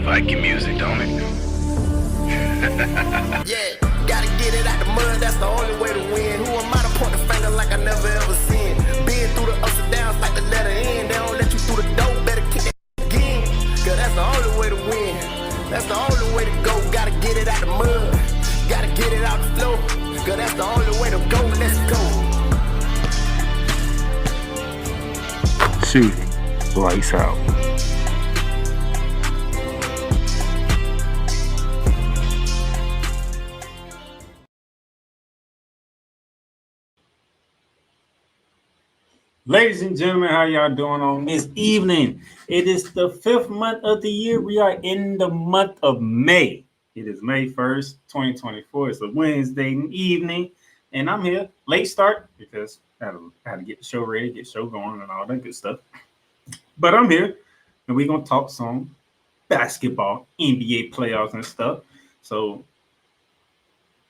like your music, don't it? Yeah, gotta get it out the mud, that's the only way to win. Who am I to point the finger like I never ever seen? Been through the ups and downs like the letter N. They don't let you through the door, better kick that again. Cause that's the only way to win. That's the only way to go. Gotta get it out the mud, gotta get it out the flow. Cause that's the only way to go, let's go. Shooting, lights out. Ladies and gentlemen, how y'all doing on this evening? It is the 5th month of the year. We are in the month of May. It is May 1st, 2024. It's a Wednesday evening, and I'm here. Late start because I had to get the show ready, get the show going, and all that good stuff. But I'm here, and we're going to talk some basketball, NBA playoffs and stuff. So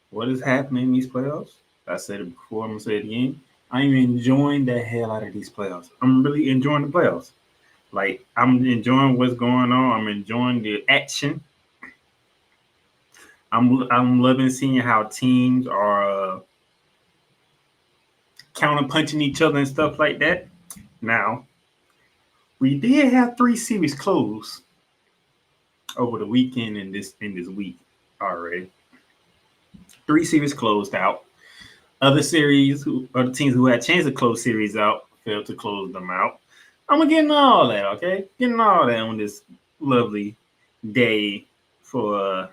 what is happening in these playoffs? I said it before, I'm going to say it again. I'm enjoying the hell out of these playoffs. I'm really enjoying the playoffs. Like, I'm enjoying what's going on. I'm enjoying the action. I'm loving seeing how teams are counter-punching each other and stuff like that. Now, we did have 3 series close over the weekend and this week already. 3 series closed out. Other teams who had a chance to close series out failed to close them out. I'm getting all that, okay? Getting all that on this lovely day for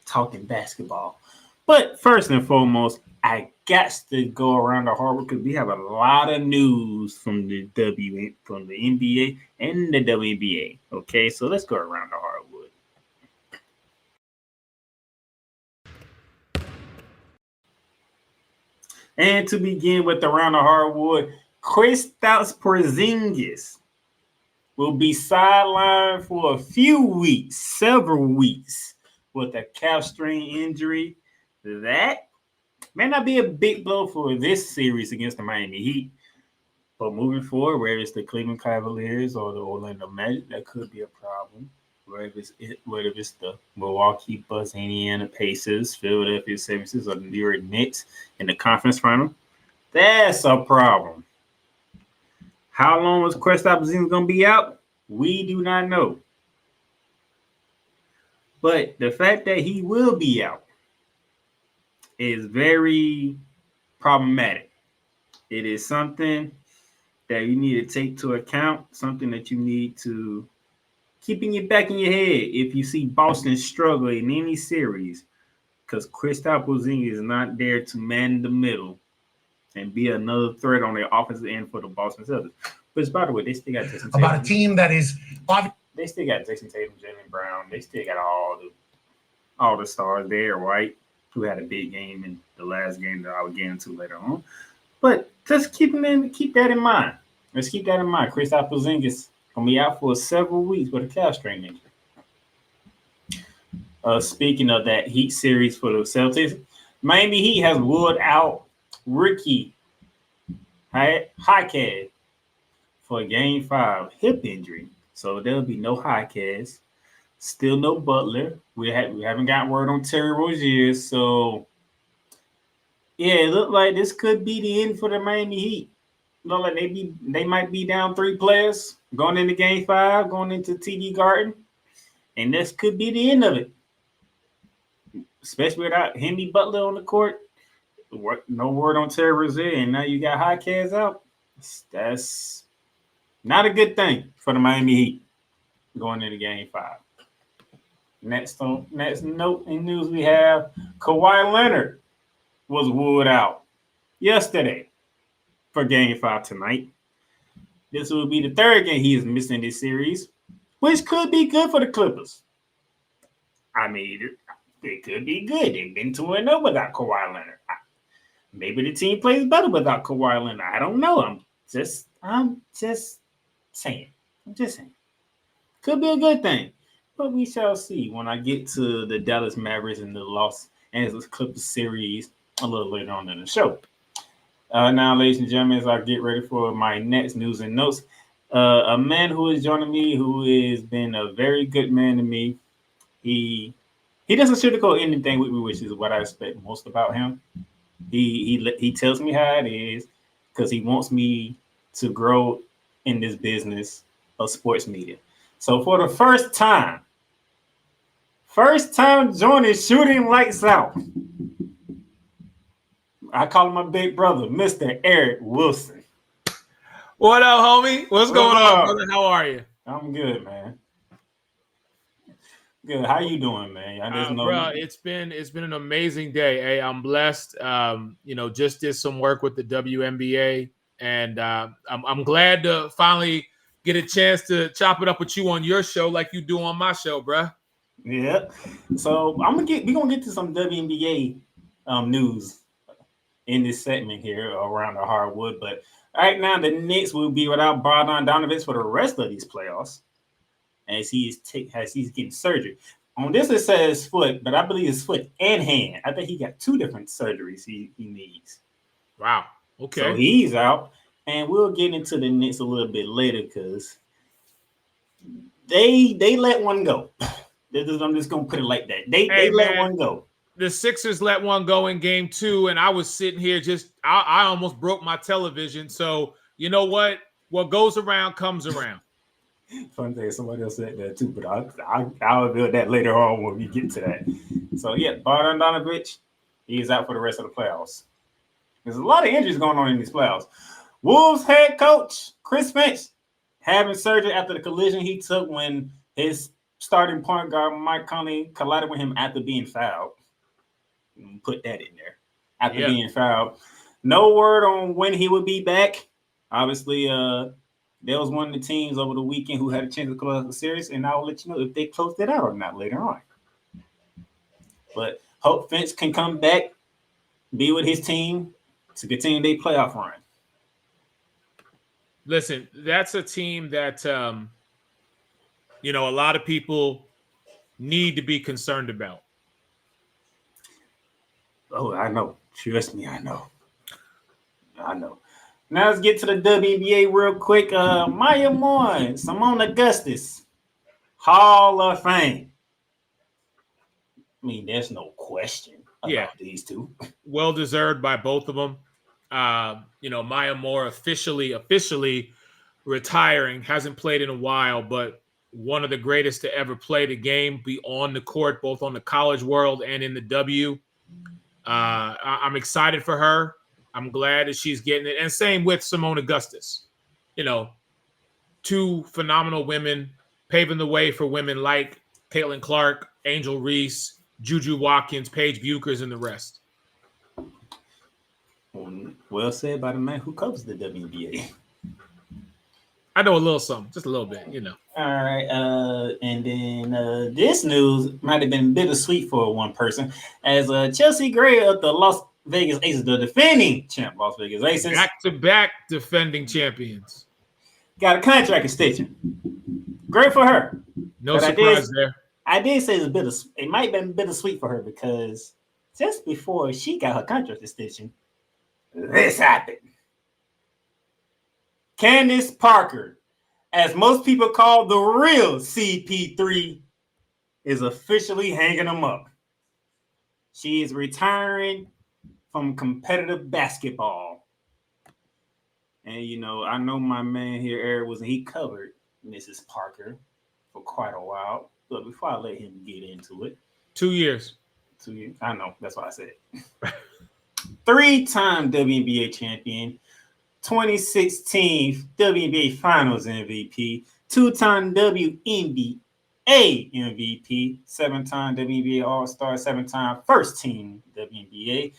talking basketball. But first and foremost, I got to go around the hardwood because we have a lot of news from the NBA and the WNBA. Okay, so let's go around the hardwood. And to begin with around the hardwood, Kristaps Porzingis will be sidelined for a few weeks, several weeks, with a calf strain injury. That may not be a big blow for this series against the Miami Heat, but moving forward, whether it's the Cleveland Cavaliers or the Orlando Magic, that could be a problem. Whether it's the Milwaukee Bucks, Indiana Pacers, Philadelphia 76ers, or the New York Knicks in the conference final, that's a problem. How long is Kristaps Porzingis going to be out? We do not know. But the fact that he will be out is very problematic. It is something that you need to take into account, something that you need to keeping it back in your head if you see Boston struggle in any series, because Kristaps Porzingis is not there to man the middle and be another threat on the offensive end for the Boston Celtics. But by the way, they still got Jason Tatum. About a team that is they still got Jason Tatum, Jaylen Brown. They still got all the stars there, right? Who had a big game in the last game that I'll get into later on. But just keep that in mind. Let's keep that in mind. Kristaps Porzingis gonna be out for several weeks with a calf strain injury. Speaking of that Heat series for the Celtics, Miami Heat has ruled out rookie Jaquez for Game 5 hip injury, so there'll be no Jaquez. Still no Butler. We haven't got word on Terry Rozier, so yeah, it looked like this could be the end for the Miami Heat. Look like they might be down 3 players going into Game 5, going into TD Garden, and this could be the end of it. Especially without Henry Butler on the court, no word on Terry Rozier, and now you got Jaquez out. That's not a good thing for the Miami Heat going into Game 5. Next note in news we have Kawhi Leonard was ruled out yesterday for Game 5 tonight. This will be the 3rd game he is missing this series, which could be good for the Clippers. I mean, it could be good. They've been 2-0 without Kawhi Leonard. Maybe the team plays better without Kawhi Leonard. I don't know. I'm just saying. Could be a good thing. But we shall see when I get to the Dallas Mavericks and the Los Angeles Clippers series a little later on in the show. Now, ladies and gentlemen, as I get ready for my next news and notes, A man who is joining me, who has been a very good man to me. He doesn't sugarcoat anything with me, which is what I expect most about him. He tells me how it is because he wants me to grow in this business of sports media. So for the first time joining Shooting Lights Out, I call him my big brother, Mr. Eric Wilson. What up, homie? What's going on, brother? How are you? I'm good, man. Good. How you doing, man? I just know, bro. It's been an amazing day. Hey, I'm blessed. Just did some work with the WNBA, and I'm glad to finally get a chance to chop it up with you on your show, like you do on my show, bro. Yeah. So we're gonna get to some WNBA news in this segment here around the hardwood, but right now the Knicks will be without Bogdanovich for the rest of these playoffs, as he's getting surgery. On this it says foot, but I believe it's foot and hand. I think he got two different surgeries he needs. Wow. Okay. So he's out, and we'll get into the Knicks a little bit later because they let one go. I'm just gonna put it like that. They let one go. The Sixers let one go in game 2, and I was sitting here I almost broke my television. So you know what? What goes around comes around. Fun thing, somebody else said that too, but I'll reveal that later on when we get to that. So yeah, Bogdanovich, he's out for the rest of the playoffs. There's a lot of injuries going on in these playoffs. Wolves head coach Chris Finch having surgery after the collision he took when his starting point guard Mike Conley collided with him after being fouled. Put that in there. After being fouled. No word on when he would be back. Obviously, there was one of the teams over the weekend who had a chance to close the series, and I'll let you know if they closed it out or not later on. But hope Finch can come back, be with his team to continue their playoff run. Listen, that's a team that a lot of people need to be concerned about. Oh, I know. Trust me, I know. Now let's get to the WNBA real quick. Maya Moore, Simone Augustus, Hall of Fame. I mean, there's no question about these two. Well deserved by both of them. Maya Moore officially retiring. Hasn't played in a while, but one of the greatest to ever play the game, be on the court, both on the college world and in the W. I'm excited for her. I'm glad that she's getting it. And same with Simone Augustus. Two phenomenal women paving the way for women like Caitlin Clark, Angel Reese, Juju Watkins, Paige Buchers, and the rest. Well said by the man who covers the WNBA. I know a little something, just a little bit, All right. And then this news might have been bittersweet for one person, as Chelsea Gray of the Las Vegas Aces, the defending champ Las Vegas Aces. Back-to-back defending champions. Got a contract extension. Great for her. No surprise there. I did say it might have been bittersweet for her because just before she got her contract extension, this happened. Candace Parker, as most people call the real CP3, is officially hanging them up. She is retiring from competitive basketball. And, I know my man here, Eric, he covered Mrs. Parker for quite a while. But before I let him get into it. 2 years. 2 years. I know. That's what I said. 3-time WNBA champion. 2016 WNBA Finals MVP. 2-time WNBA MVP. 7-time WNBA All-Star. 7-time first team WNBA.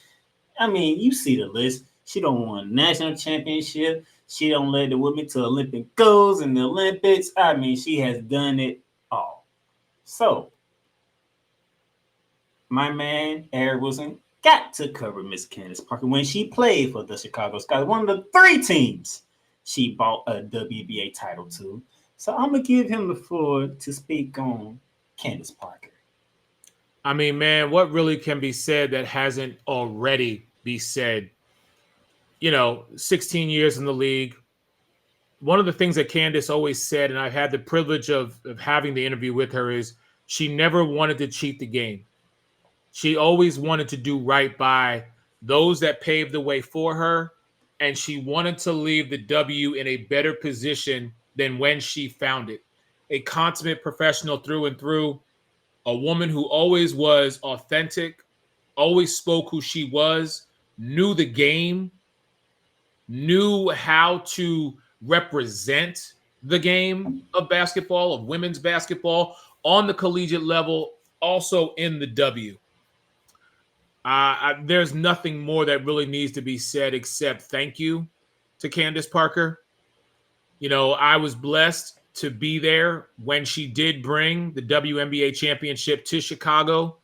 I mean, you see the list. She don't won national championship. She don't led the women to Olympic goals in the Olympics. I mean, she has done it all. So, my man, Eric Wilson, got to cover Miss Candace Parker when she played for the Chicago Sky. One of the 3 teams she bought a WNBA title to. So, I'm going to give him the floor to speak on Candace Parker. I mean, man, what really can be said that hasn't already be said? 16 years in the league, one of the things that Candace always said, and I had the privilege of having the interview with her, is she never wanted to cheat the game. She always wanted to do right by those that paved the way for her, and she wanted to leave the W in a better position than when she found it. A consummate professional through and through, a woman who always was authentic, always spoke who she was, knew the game, knew how to represent the game of basketball, of women's basketball on the collegiate level, also in the W. There's nothing more that really needs to be said except thank you to Candace Parker. You know, I was blessed to be there when she did bring the WNBA championship to Chicago.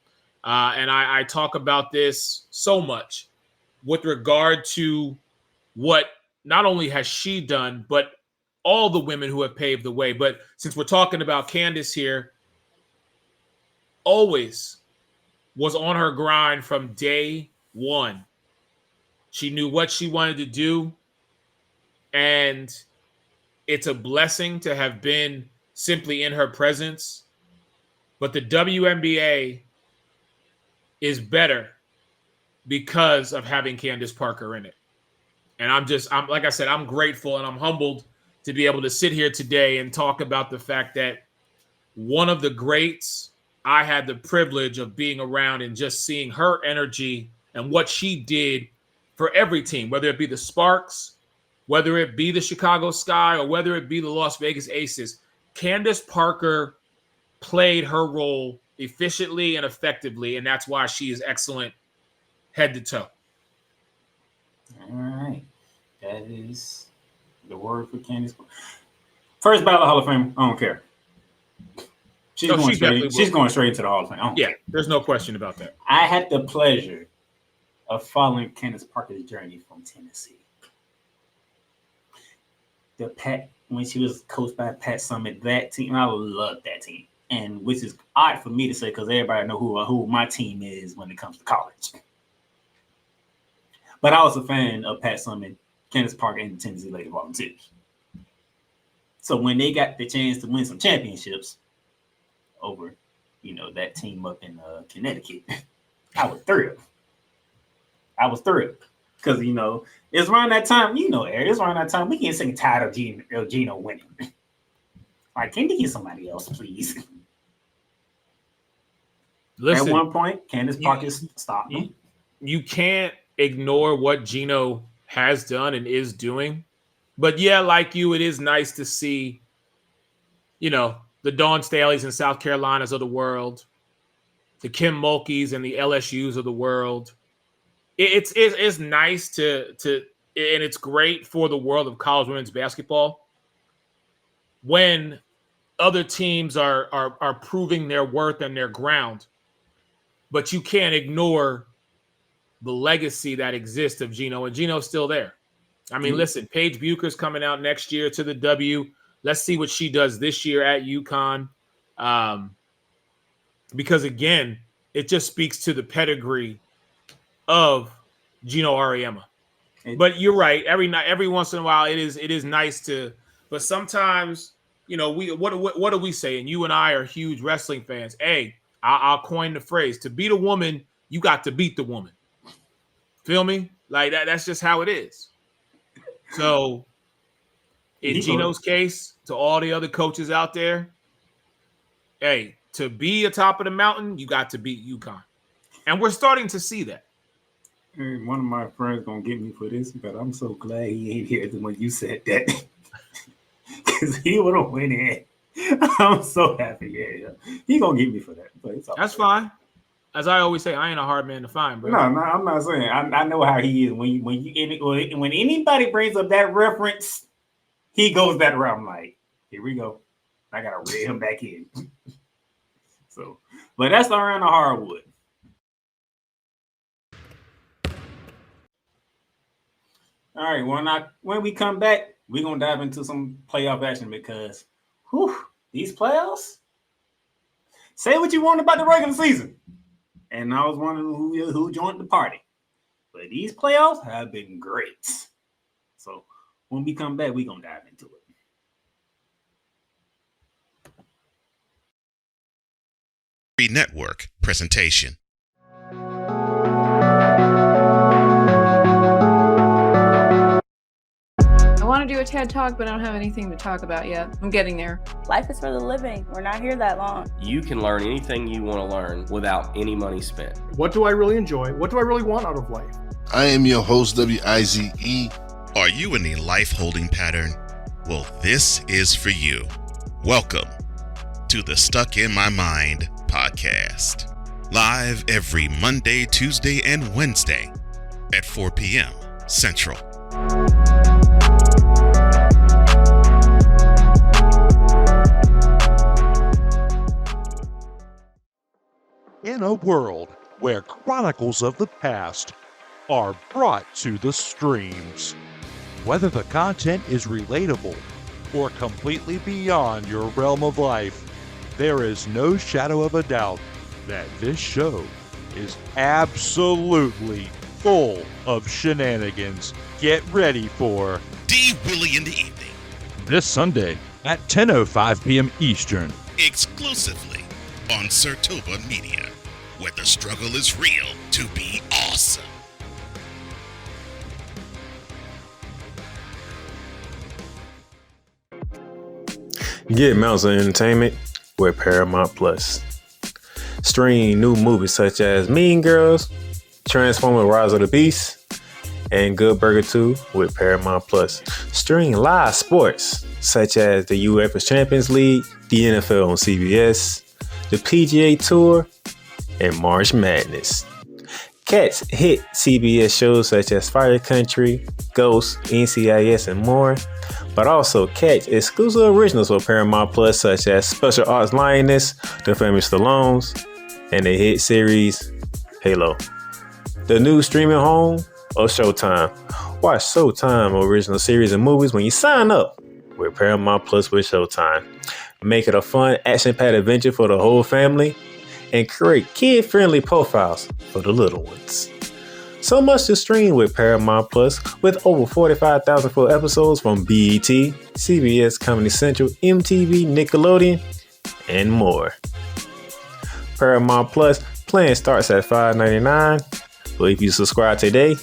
And I talk about this so much with regard to what not only has she done, but all the women who have paved the way. But since we're talking about Candace here, always was on her grind from day one. She knew what she wanted to do, and it's a blessing to have been simply in her presence. But the WNBA is better because of having Candace Parker in it. And I'm like I said, I'm grateful and I'm humbled to be able to sit here today and talk about the fact that one of the greats, I had the privilege of being around and just seeing her energy and what she did for every team, whether it be the Sparks, whether it be the Chicago Sky, or whether it be the Las Vegas Aces. Candace Parker played her role efficiently and effectively, and that's why she is excellent head to toe. All right. That is the word for Candace. First ballot Hall of Fame, I don't care. She's going straight into the Hall of Fame. Yeah, there's no question about that. I had the pleasure of following Candace Parker's journey from Tennessee. When she was coached by Pat Summitt, that team, I love that team. And which is odd for me to say because everybody know who my team is when it comes to college. But I was a fan of Pat Summitt, Candace Parker, and the Tennessee Lady Volunteers. So when they got the chance to win some championships over, that team up in Connecticut, I was thrilled. Because, it's around that time, Eric, it's around that time we can't sing tired of Gino winning. Like, can you get somebody else, please? Listen, at one point, Candace Parker stopped him. You can't ignore what Gino has done and is doing. But yeah, like you, it is nice to see, the Dawn Staleys and South Carolinas of the world, the Kim Mulkeys and the LSUs of the world. It's nice to and it's great for the world of college women's basketball when other teams are proving their worth and their ground. But you can't ignore the legacy that exists of Gino, and Gino's still there. I mean, listen, Paige Bucher's coming out next year to the W. Let's see what she does this year at UConn. Because, again, it just speaks to the pedigree of Gino Auriemma. But you're right. Every once in a while, it is nice to. But sometimes, what are we saying? You and I are huge wrestling fans. Hey, I'll coin the phrase: to beat a woman, you got to beat the woman. Feel me? Like that. That's just how it is. So, in Gino's case, to all the other coaches out there, hey, to be atop of the mountain, you got to beat UConn. And we're starting to see that. One of my friends gonna get me for this, but I'm so glad he ain't here when you said that. Because he would have went in. I'm so happy. Yeah. He gonna get me for that. But it's all That's fine. As I always say, I ain't a hard man to find, bro. No, I'm not saying. I know how he is. When anybody brings up that reference, he goes that route. I'm like, here we go. I gotta reel him back in. So, but that's around the hardwood. All right. When we come back, we're gonna dive into some playoff action because, these playoffs. Say what you want about the regular season. And I was wondering who joined the party. But these playoffs have been great. So when we come back, we're going to dive into it. Network presentation. I want to do a TED Talk, but I don't have anything to talk about yet. I'm getting there. Life is for the living. We're not here that long. You can learn anything you want to learn without any money spent. What do I really enjoy? What do I really want out of life? I am your host, WIZE. Are you in a life-holding pattern? Well, this is for you. Welcome to the Stuck in My Mind podcast. Live every Monday, Tuesday, and Wednesday at 4 p.m. Central. In a world where chronicles of the past are brought to the streams, whether the content is relatable or completely beyond your realm of life, there is no shadow of a doubt that this show is absolutely full of shenanigans. Get ready for D. Willie in the evening. This Sunday at 10:05 p.m. Eastern. Exclusively on Sertoba Media, where the struggle is real to be awesome. Get Mounts of Entertainment with Paramount Plus. Stream new movies such as Mean Girls, Transformers: Rise of the Beast, and Good Burger 2 with Paramount Plus. Stream live sports such as the UEFA Champions League, the NFL on CBS, the PGA Tour, and March Madness. Catch hit CBS shows such as Fire Country, Ghost, NCIS, and more. But also catch exclusive originals for Paramount Plus such as Special Ops Lioness, The Famous Stallones, and the hit series Halo. The new streaming home of Showtime. Watch Showtime original series and movies when you sign up with Paramount Plus with Showtime. Make it a fun, action-packed adventure for the whole family and create kid-friendly profiles for the little ones. So much to stream with Paramount Plus, with over 45,000 full episodes from BET, CBS, Comedy Central, MTV, Nickelodeon, and more. Paramount Plus plan starts at $5.99, but if you subscribe today,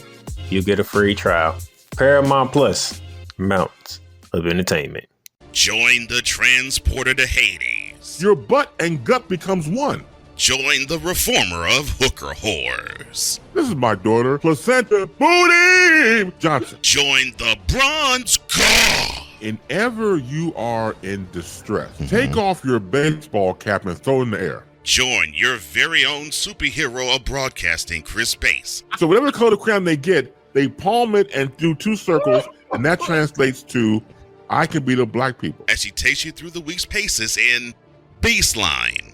you get a free trial. Paramount Plus, Mountains of Entertainment. Join the transporter to Hades. Your butt and gut becomes one. Join the reformer of hooker whores. This is my daughter, Placenta Booty Johnson. Join the bronze car. Whenever you are in distress, take off your baseball cap and throw it in the air. Join your very own superhero of broadcasting, Chris Bass. So whatever color crayon they get, they palm it and do two circles, and that translates to, I can beat up black people. As she takes you through the week's paces in Baseline.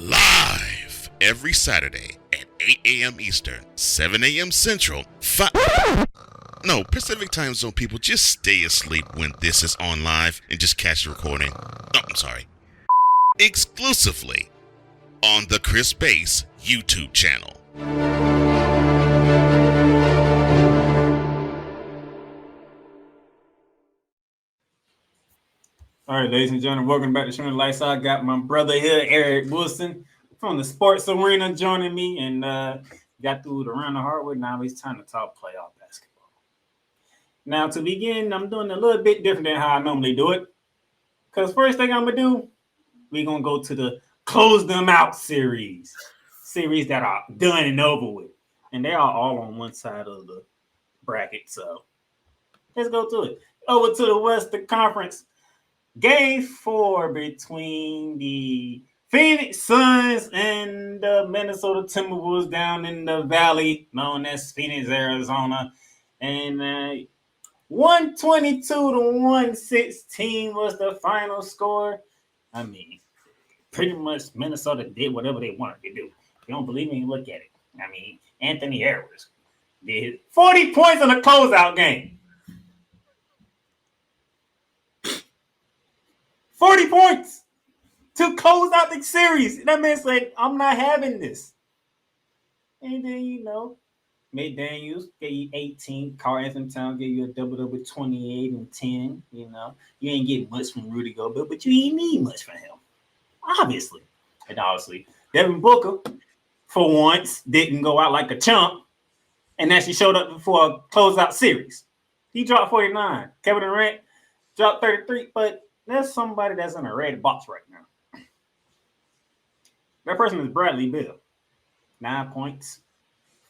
Live every Saturday at 8 a.m. Eastern, 7 a.m. Central, Pacific Time Zone people, just stay asleep when this is on live and just catch the recording. Oh, I'm sorry. Exclusively on the Chris Bass YouTube channel. All right, ladies and gentlemen, welcome back to Showing the Lights. I got my brother here, Eric Wilson, from the Sports Arena, joining me, and got through the round the hard way. Now it's time to talk playoff basketball. Now, to begin, I'm doing a little bit different than how I normally do it, because first thing I'm gonna do, we're gonna go to the close them out series that are done and over with, and they are all on one side of the bracket. So let's go to it. Over to the Western Conference. Game 4 between the Phoenix Suns and the Minnesota Timberwolves down in the valley known as Phoenix, Arizona. And 122-116 was the final score. I mean, pretty much Minnesota did whatever they wanted to do. If you don't believe me, look at it. I mean, Anthony Edwards did 40 points in a closeout game. 40 points to close out the series. That man said, I'm not having this. And then, McDaniels gave you 18. Carl Anthony Towns gave you a double-double 28 and 10. You ain't get much from Rudy Gobert, but you ain't need much from him. Obviously. And obviously, Devin Booker, for once, didn't go out like a chump and actually showed up for a closeout series. He dropped 49. Kevin Durant dropped 33, but there's somebody that's in a red box right now. That person is Bradley Beal. 9 points,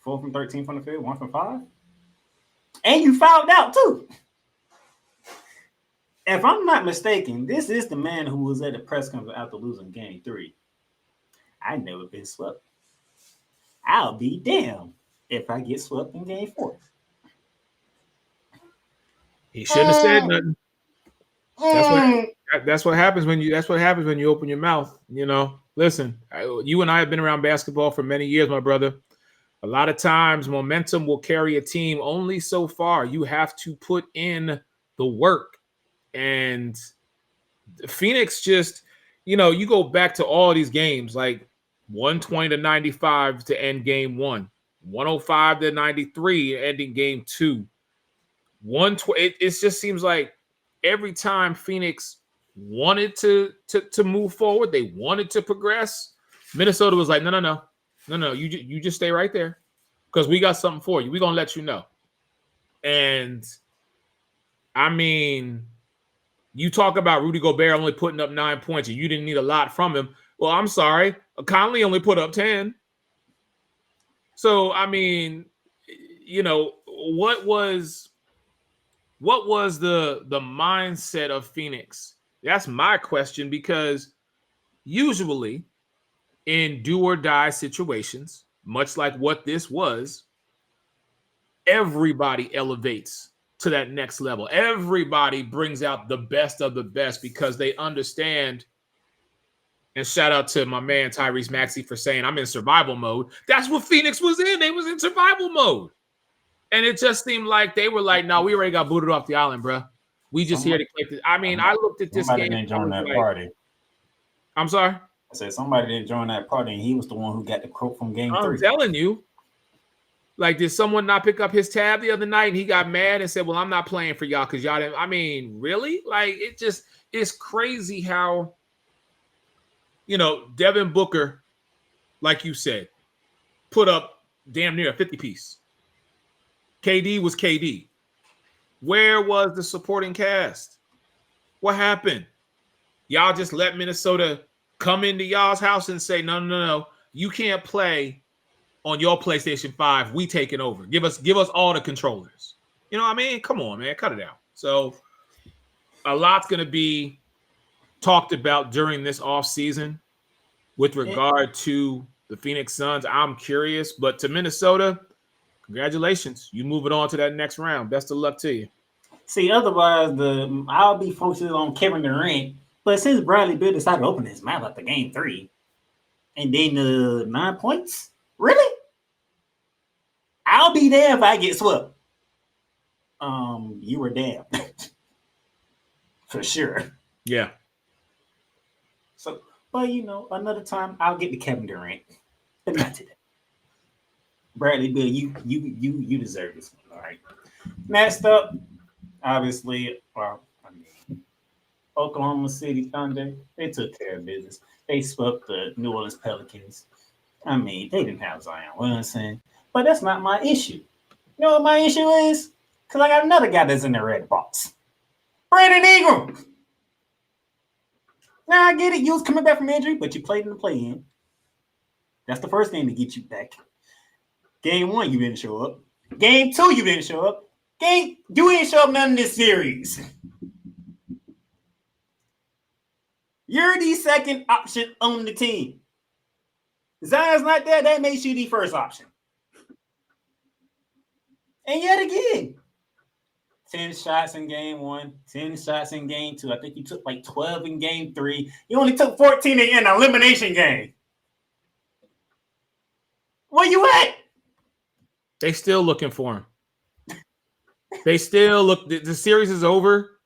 4 from 13 from the field, 1 from 5. And you fouled out, too. If I'm not mistaken, this is the man who was at the press conference after losing game 3. I've never been swept. I'll be damned if I get swept in game 4. He shouldn't have said nothing. That's what happens when you open your mouth. You know, listen, you and I have been around basketball for many years, my brother. A lot of times, momentum will carry a team only so far. You have to put in the work. And Phoenix just, you know, you go back to all these games, like 120-95 to end game 1, 105-93 ending game 2. It just seems like every time Phoenix wanted to move forward, they wanted to progress, Minnesota was like, no, you just stay right there because we got something for you. We're going to let you know. And, I mean, you talk about Rudy Gobert only putting up 9 points and you didn't need a lot from him. Well, I'm sorry. Conley only put up 10. So, I mean, you know, what was the mindset of Phoenix? That's my question, because usually in do or die situations, much like what this was, everybody elevates to that next level. Everybody brings out the best of the best because they understand. And shout out to my man Tyrese Maxey for saying I'm in survival mode. That's what Phoenix was in. They was in survival mode. And it just seemed like they were like, no, we already got booted off the island, bro. We just here to click this. I mean, I looked at this somebody game. Didn't join that party. I'm sorry? I said somebody didn't join that party, and he was the one who got the quote from game 3. I'm telling you. Like, did someone not pick up his tab the other night and he got mad and said, well, I'm not playing for y'all because y'all didn't. I mean, really? Like, it's crazy how, you know, Devin Booker, like you said, put up damn near a 50-piece. KD was KD. Where was the supporting cast? What happened? Y'all just let Minnesota come into y'all's house and say, no, you can't play on your PlayStation 5. We taking over. Give us all the controllers. You know what I mean? Come on, man. Cut it out. So a lot's going to be talked about during this offseason with regard to the Phoenix Suns. I'm curious, but to Minnesota, congratulations. You moving on to that next round. Best of luck to you. See, otherwise, I'll be focusing on Kevin Durant. But since Bradley Beal decided to open his mouth after game 3, and then 9 points, really? I'll be there if I get swept. You were damned. For sure. Yeah. So, but you know, another time I'll get to Kevin Durant. But not today. Bradley Beal, you deserve this one, all right? Next up, obviously, Oklahoma City Thunder, they took care of business. They swept the New Orleans Pelicans. I mean, they didn't have Zion Williamson, but that's not my issue. You know what my issue is? Because I got another guy that's in the red box. Brandon Ingram. Now, I get it. You was coming back from injury, but you played in the play-in. That's the first thing to get you back. Game 1, you didn't show up. Game 2, you didn't show up. You didn't show up none in this series. You're the second option on the team. Zion's not there. That makes you the first option. And yet again, 10 shots in game 1, 10 shots in game 2. I think you took like 12 in game 3. You only took 14 in an elimination game. Where you at? They still looking for him. They still look. The series is over.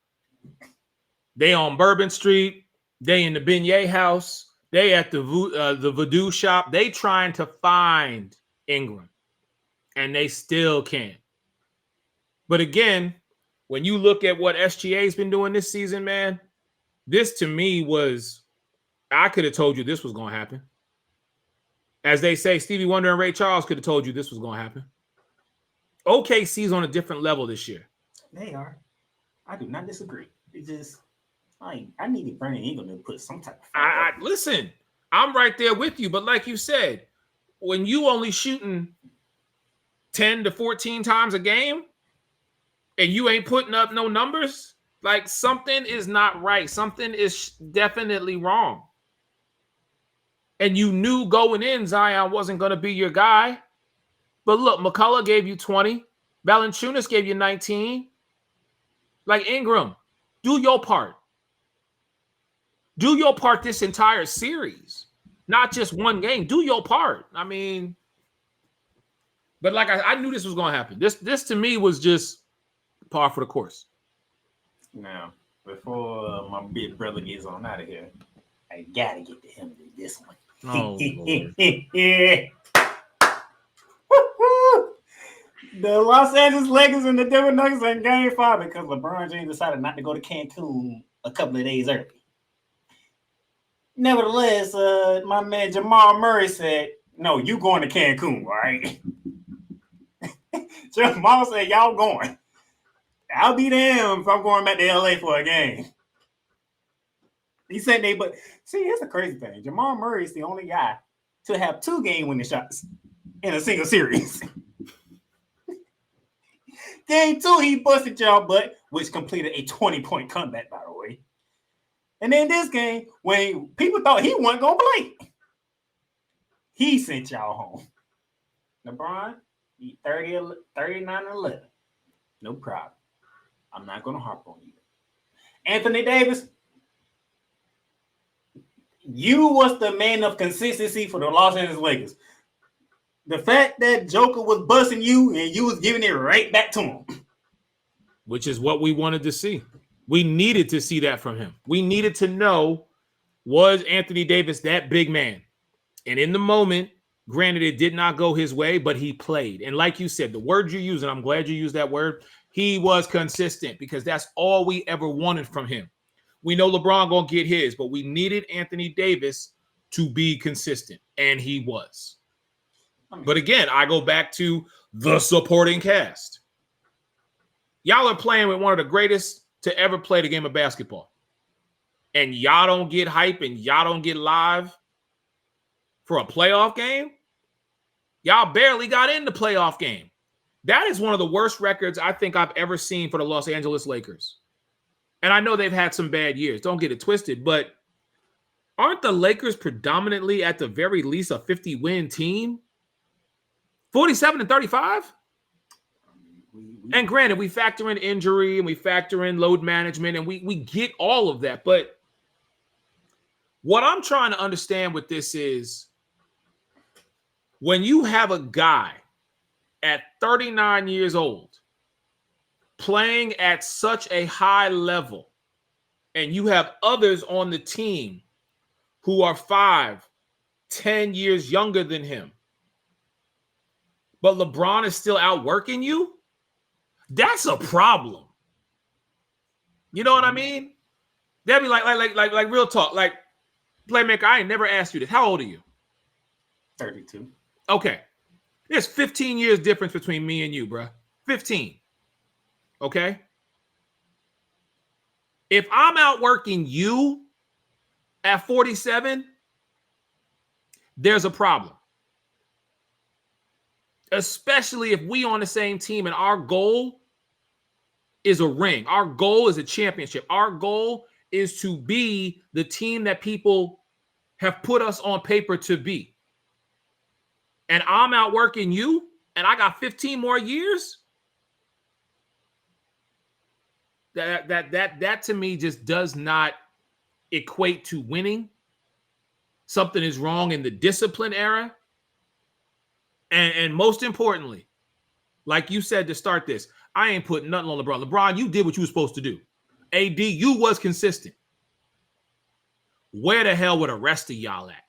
They on Bourbon Street. They in the beignet house. They at the voodoo shop. They trying to find Ingram, and they still can't. But again, when you look at what SGA's been doing this season, man, this to me was I could have told you this was going to happen. As they say, Stevie Wonder and Ray Charles could have told you this was going to happen. OKC's on a different level this year. They are. I do not disagree. It's just, I needed Brandon Ingram to put some type of listen, I'm right there with you. But like you said, when you only shooting 10 to 14 times a game and you ain't putting up no numbers, like something is not right. Something is definitely wrong. And you knew going in Zion wasn't going to be your guy. But look, McCullough gave you 20. Valanciunas gave you 19. Like Ingram, do your part. Do your part this entire series. Not just one game. Do your part. I mean, but like I knew this was going to happen. This to me was just par for the course. Now, before my big brother gets on out of here, I got to get to him with this one. Oh, Lord. The Los Angeles Lakers and the Denver Nuggets in Game 5 because LeBron James decided not to go to Cancun a couple of days early. Nevertheless, my man Jamal Murray said, "No, you going to Cancun, all right?" Jamal said, "Y'all going. I'll be damned if I'm going back to LA for a game." He said but see, here's the crazy thing. Jamal Murray is the only guy to have 2 game-winning shots in a single series. Game 2, he busted y'all butt, which completed a 20-point comeback, by the way. And then this game, when people thought he wasn't going to play, he sent y'all home. LeBron, 39-11. No problem. I'm not going to harp on you. Anthony Davis, you was the man of consistency for the Los Angeles Lakers. The fact that Joker was busting you and you was giving it right back to him. Which is what we wanted to see. We needed to see that from him. We needed to know, was Anthony Davis that big man? And in the moment, granted, it did not go his way, but he played. And like you said, the word you use, and I'm glad you used that word, he was consistent because that's all we ever wanted from him. We know LeBron going to get his, but we needed Anthony Davis to be consistent, and he was. But again, I go back to the supporting cast. Y'all are playing with one of the greatest to ever play the game of basketball. And y'all don't get hype and y'all don't get live for a playoff game. Y'all barely got in the playoff game. That is one of the worst records I think I've ever seen for the Los Angeles Lakers. And I know they've had some bad years. Don't get it twisted. But aren't the Lakers predominantly at the very least a 50-win team? 47-35? And granted, we factor in injury and we factor in load management and we get all of that. But what I'm trying to understand with this is when you have a guy at 39 years old playing at such a high level and you have others on the team who are 5-10 years younger than him, but LeBron is still outworking you, that's a problem. You know what I mean? That'd be like real talk. Like, Playmaker, I ain't never asked you this. How old are you? 32. Okay. There's 15 years difference between me and you, bro. 15. Okay? If I'm outworking you at 47, there's a problem. Especially if we on the same team and our goal is a ring. Our goal is a championship. Our goal is to be the team that people have put us on paper to be. And I'm outworking you and I got 15 more years. That to me just does not equate to winning. Something is wrong in the discipline era. And most importantly, like you said to start this, I ain't putting nothing on LeBron. LeBron, you did what you were supposed to do. AD, you was consistent. Where the hell were the rest of y'all at?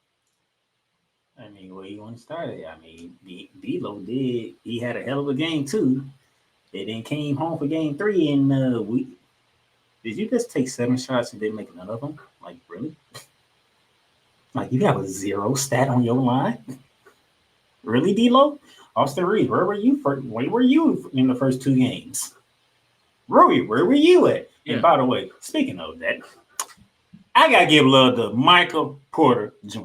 I mean, where you want to start it? I mean, D-Lo did. He had a hell of a game, too. They then came home for game 3, and did you just take 7 shots and didn't make none of them? Like, really? Like, you have a 0 stat on your line? Really, D-Lo? Austin Reed, where were you in the first 2 games? Rui, where were you at? Yeah. And by the way, speaking of that, I got to give love to Michael Porter Jr.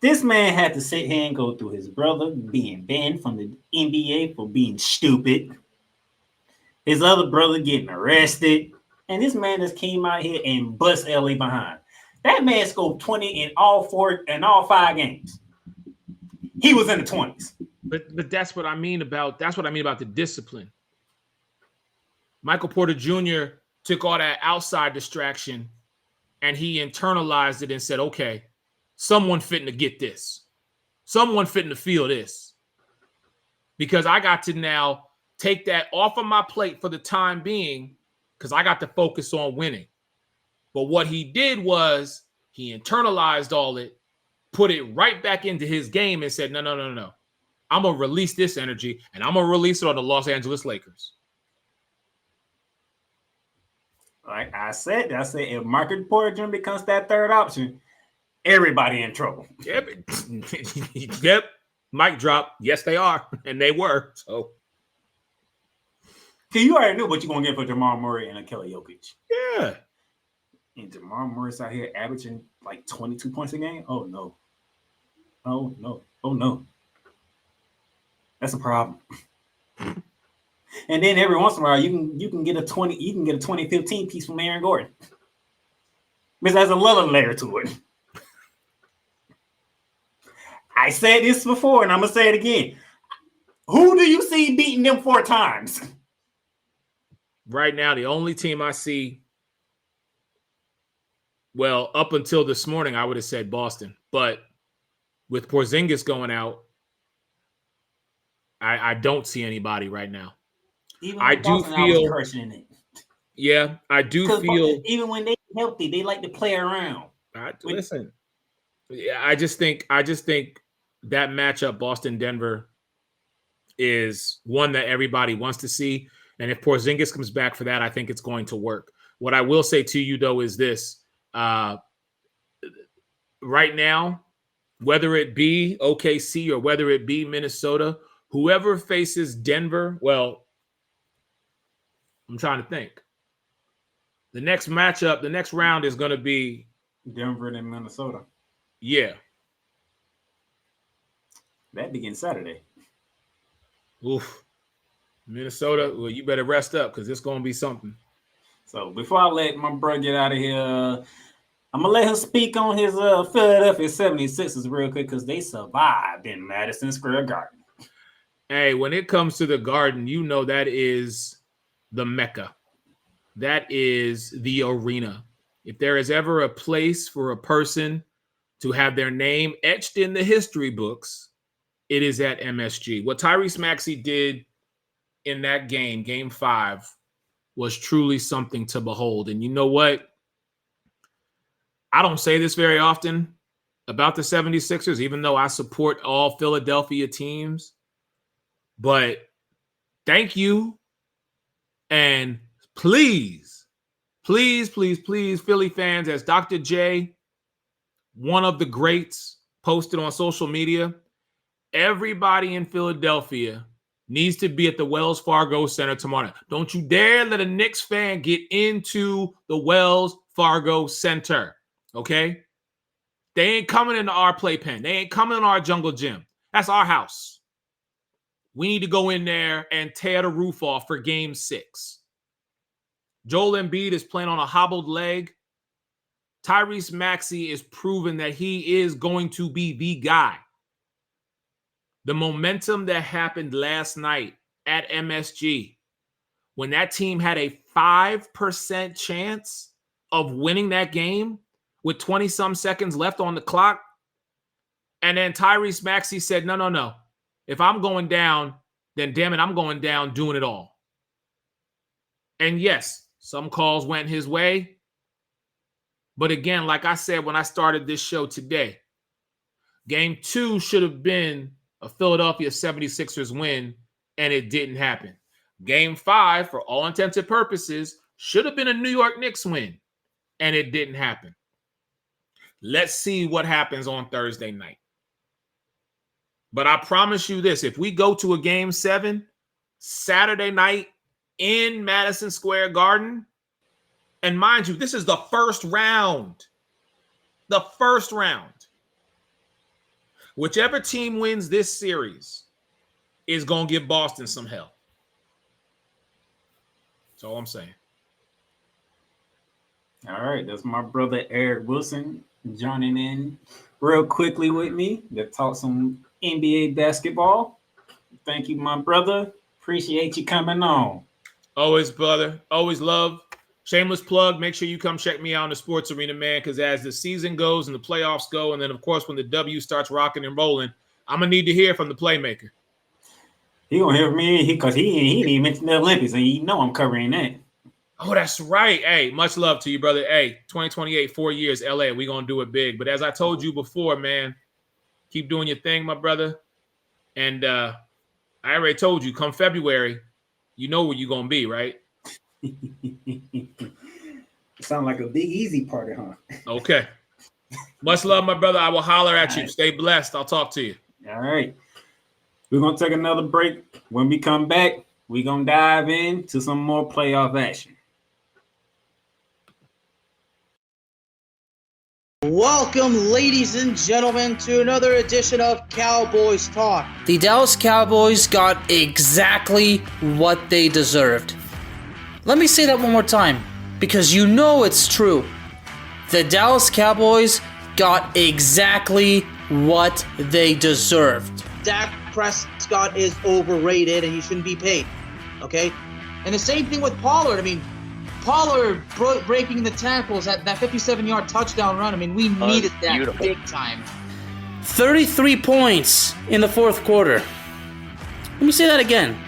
This man had to sit here and go through his brother being banned from the NBA for being stupid. His other brother getting arrested. And this man just came out here and bust LA behind. That man scored 20 in all 5 games. He was in the 20s. But that's what I mean about the discipline. Michael Porter Jr. took all that outside distraction and he internalized it and said, okay, someone fitting to get this. Someone fitting to feel this. Because I got to now take that off of my plate for the time being because I got to focus on winning. But what he did was he internalized all it, put it right back into his game and said, no. I'm going to release this energy and I'm going to release it on the Los Angeles Lakers. Like I said, if Michael Porter Jr. becomes that third option, everybody in trouble. Yep. Mic drop. Yes, they are. And they were. So. See, you already knew what you're going to get for Jamal Murray and Kelly Jokic. Yeah. And Jamal Murray's out here averaging like 22 points a game. Oh, no. Oh, no. That's a problem. And then every once in a while, you can get a 2015 piece from Aaron Gordon. Because there's another layer to it. I said this before, and I'm gonna say it again. Who do you see beating them 4 times? Right now, the only team I see, well, up until this morning, I would have said Boston. But with Porzingis going out, I don't see anybody right now. I do feel, yeah, I do feel. Even when they healthy, they like to play around. Listen, yeah, I just think that matchup Boston-Denver is one that everybody wants to see, and if Porzingis comes back for that, I think it's going to work. What I will say to you though is this: right now, whether it be OKC or whether it be Minnesota, whoever faces Denver, well. I'm trying to think. The next matchup, the next round is going to be Denver and Minnesota. Yeah. That begins Saturday. Oof. Minnesota, well, you better rest up because it's going to be something. So before I let my brother get out of here, I'm going to let him speak on his Philadelphia 76ers real quick because they survived in Madison Square Garden. Hey, when it comes to the Garden, you know that is the Mecca. That is the arena. If there is ever a place for a person to have their name etched in the history books, it is at MSG. What Tyrese Maxey did in that game, Game 5, was truly something to behold. And you know what? I don't say this very often about the 76ers, even though I support all Philadelphia teams. But thank you. And please, Philly fans, as Dr. J, one of the greats, posted on social media, everybody in Philadelphia needs to be at the Wells Fargo Center tomorrow. Don't you dare let a Knicks fan get into the Wells Fargo Center, okay? They ain't coming into our playpen. They ain't coming in our jungle gym. That's our house. We need to go in there and tear the roof off for Game 6. Joel Embiid is playing on a hobbled leg. Tyrese Maxey is proving that he is going to be the guy. The momentum that happened last night at MSG, when that team had a 5% chance of winning that game with 20-some seconds left on the clock, and then Tyrese Maxey said, no. If I'm going down, then damn it, I'm going down doing it all. And yes, some calls went his way. But again, like I said when I started this show today, Game 2 should have been a Philadelphia 76ers win, and it didn't happen. Game 5, for all intents and purposes, should have been a New York Knicks win, and it didn't happen. Let's see what happens on Thursday night. But I promise you this, if we go to a game 7 Saturday night in Madison Square Garden, and mind you, this is the first round. The first round. Whichever team wins this series is going to give Boston some hell. That's all I'm saying. All right, that's my brother Eric Wilson joining in real quickly with me to talk some NBA basketball. Thank you, my brother. Appreciate you coming on. Always, brother. Always love. Shameless plug. Make sure you come check me out in the sports arena, man, because as the season goes and the playoffs go, and then, of course, when the W starts rocking and rolling, I'm going to need to hear from the Playmaker. He going to hear from me because he didn't even mention the Olympics, and you know I'm covering that. Oh, that's right. Hey, much love to you, brother. Hey, 2028, 4 years, LA. We're going to do it big. But as I told you before, man, keep doing your thing, my brother. And I already told you, come February, you know where you're going to be, right? Sound like a Big Easy party, huh? Okay. Much love, my brother. I will holler at you. Stay blessed. I'll talk to you. All right. We're going to take another break. When we come back, we're going to dive into some more playoff action. Welcome, ladies and gentlemen, to another edition of Cowboys Talk. The Dallas Cowboys got exactly what they deserved. Let me say that one more time, because you know it's true. The Dallas Cowboys got exactly what they deserved. Dak Prescott is overrated and he shouldn't be paid, okay? And the same thing with Pollard. I mean, Pollard breaking the tackles at that 57-yard touchdown run. I mean, we needed that beautiful. Big time. 33 points in the fourth quarter. Let me say that again.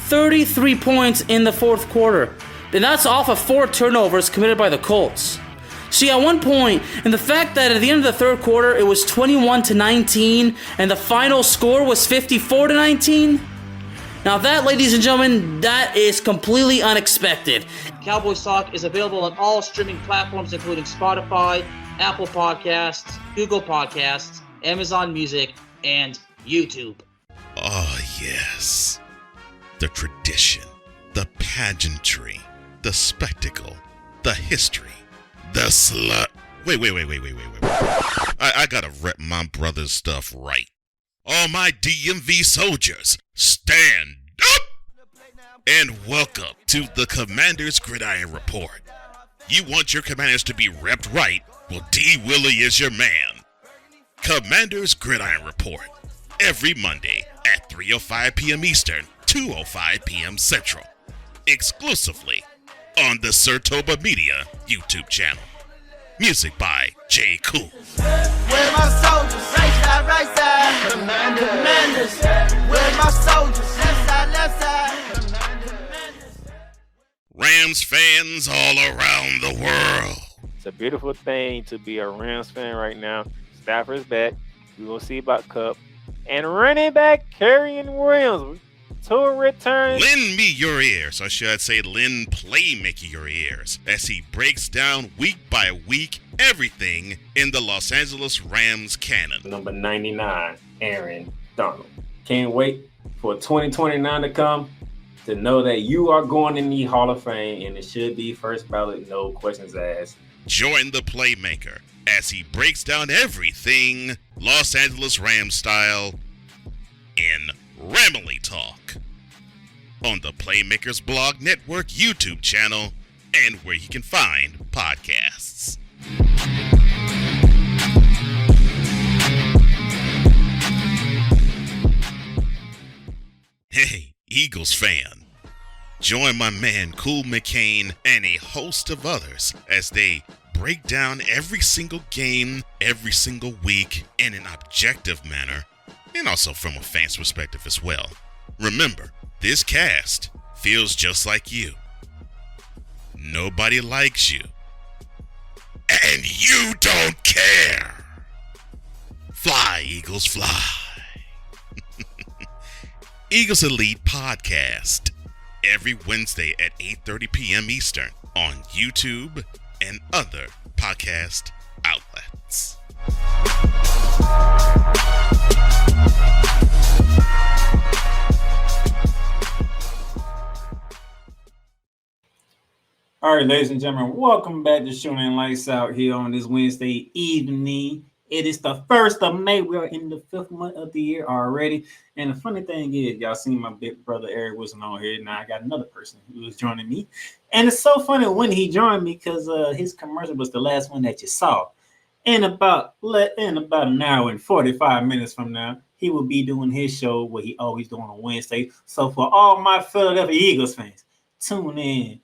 33 points in the fourth quarter. And that's off of 4 turnovers committed by the Colts. See, at one point, and the fact that at the end of the third quarter, it was 21-19, and the final score was 54-19. Now that, ladies and gentlemen, that is completely unexpected. Cowboys Talk is available on all streaming platforms, including Spotify, Apple Podcasts, Google Podcasts, Amazon Music, and YouTube. Oh, yes. The tradition, the pageantry, the spectacle, the history, the slut. Wait. I gotta rep my brother's stuff right. All my DMV soldiers, stand up! And welcome to the Commander's Gridiron Report. You want your commanders to be repped right? Well, D. Willie is your man. Commander's Gridiron Report. Every Monday at 3:05 p.m. Eastern, 2:05 p.m. Central. Exclusively on the Sertoba Media YouTube channel. Music by J. Cool. Where my soldiers? Right side. Commanders. Where my soldiers? Left side. Rams fans all around the world. It's a beautiful thing to be a Rams fan right now. Stafford's back. We will see about Cup. And running back Kerryon Williams to return. Lend me your ears, or should I say lend Playmaker your ears, as he breaks down week by week everything in the Los Angeles Rams canon. Number 99, Aaron Donald. Can't wait for 2029 to come to know that you are going in the Hall of Fame, and it should be first ballot, no questions asked. Join the Playmaker as he breaks down everything Los Angeles Rams style in Ramily Talk on the Playmakers Blog Network YouTube channel and where you can find podcasts. Hey, Eagles fan. Join my man Cool McCain and a host of others as they break down every single game, every single week in an objective manner, and also from a fan's perspective as well. Remember, this cast feels just like you. Nobody likes you. And you don't care. Fly, Eagles, fly. Eagles Elite Podcast. Every Wednesday at 8:30 p.m. Eastern on YouTube and other podcast outlets. All right, ladies and gentlemen, welcome back to Shooting Lights Out here on this Wednesday evening. It is the 1st of May. We are in the 5th month of the year already. And the funny thing is, y'all seen my big brother Eric wasn't on here. Now I got another person who was joining me. And it's so funny when he joined me because his commercial was the last one that you saw. In about an hour and 45 minutes from now, he will be doing his show, what he always doing on Wednesday. So for all my Philadelphia Eagles fans, tune in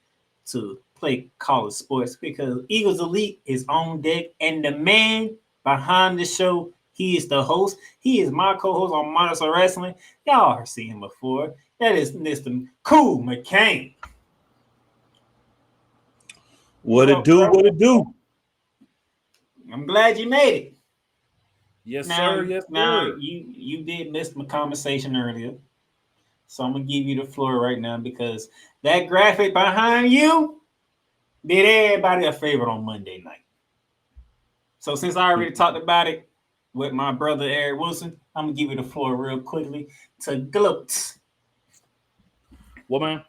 to Play College Sports because Eagles Elite is on deck, and the man behind the show, he is the host. He is my co-host on Monster Wrestling. Y'all have seen him before. That is Mr. Cool McCain. What it do? What it do? I'm glad you made it. Yes, sir. Yes, sir. You did miss my conversation earlier. So I'm gonna give you the floor right now because that graphic behind you did everybody a favor on Monday night. So since I already talked about it with my brother Eric Wilson, I'm gonna give you the floor real quickly to gloat. Well, man,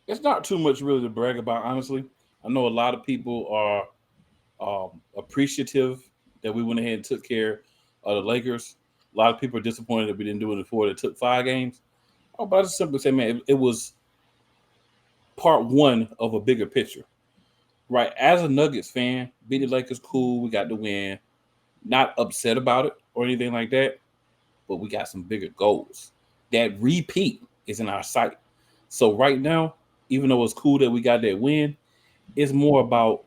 it's not too much really to brag about, honestly. I know a lot of people are appreciative that we went ahead and took care of the Lakers. A lot of people are disappointed that we didn't do it before. They took 5 games. Oh, but I just simply say, man, it was part one of a bigger picture. Right, as a Nuggets fan, beat the Lakers, cool. We got the win. Not upset about it or anything like that, but we got some bigger goals. That repeat is in our sight. So right now, even though it's cool that we got that win, it's more about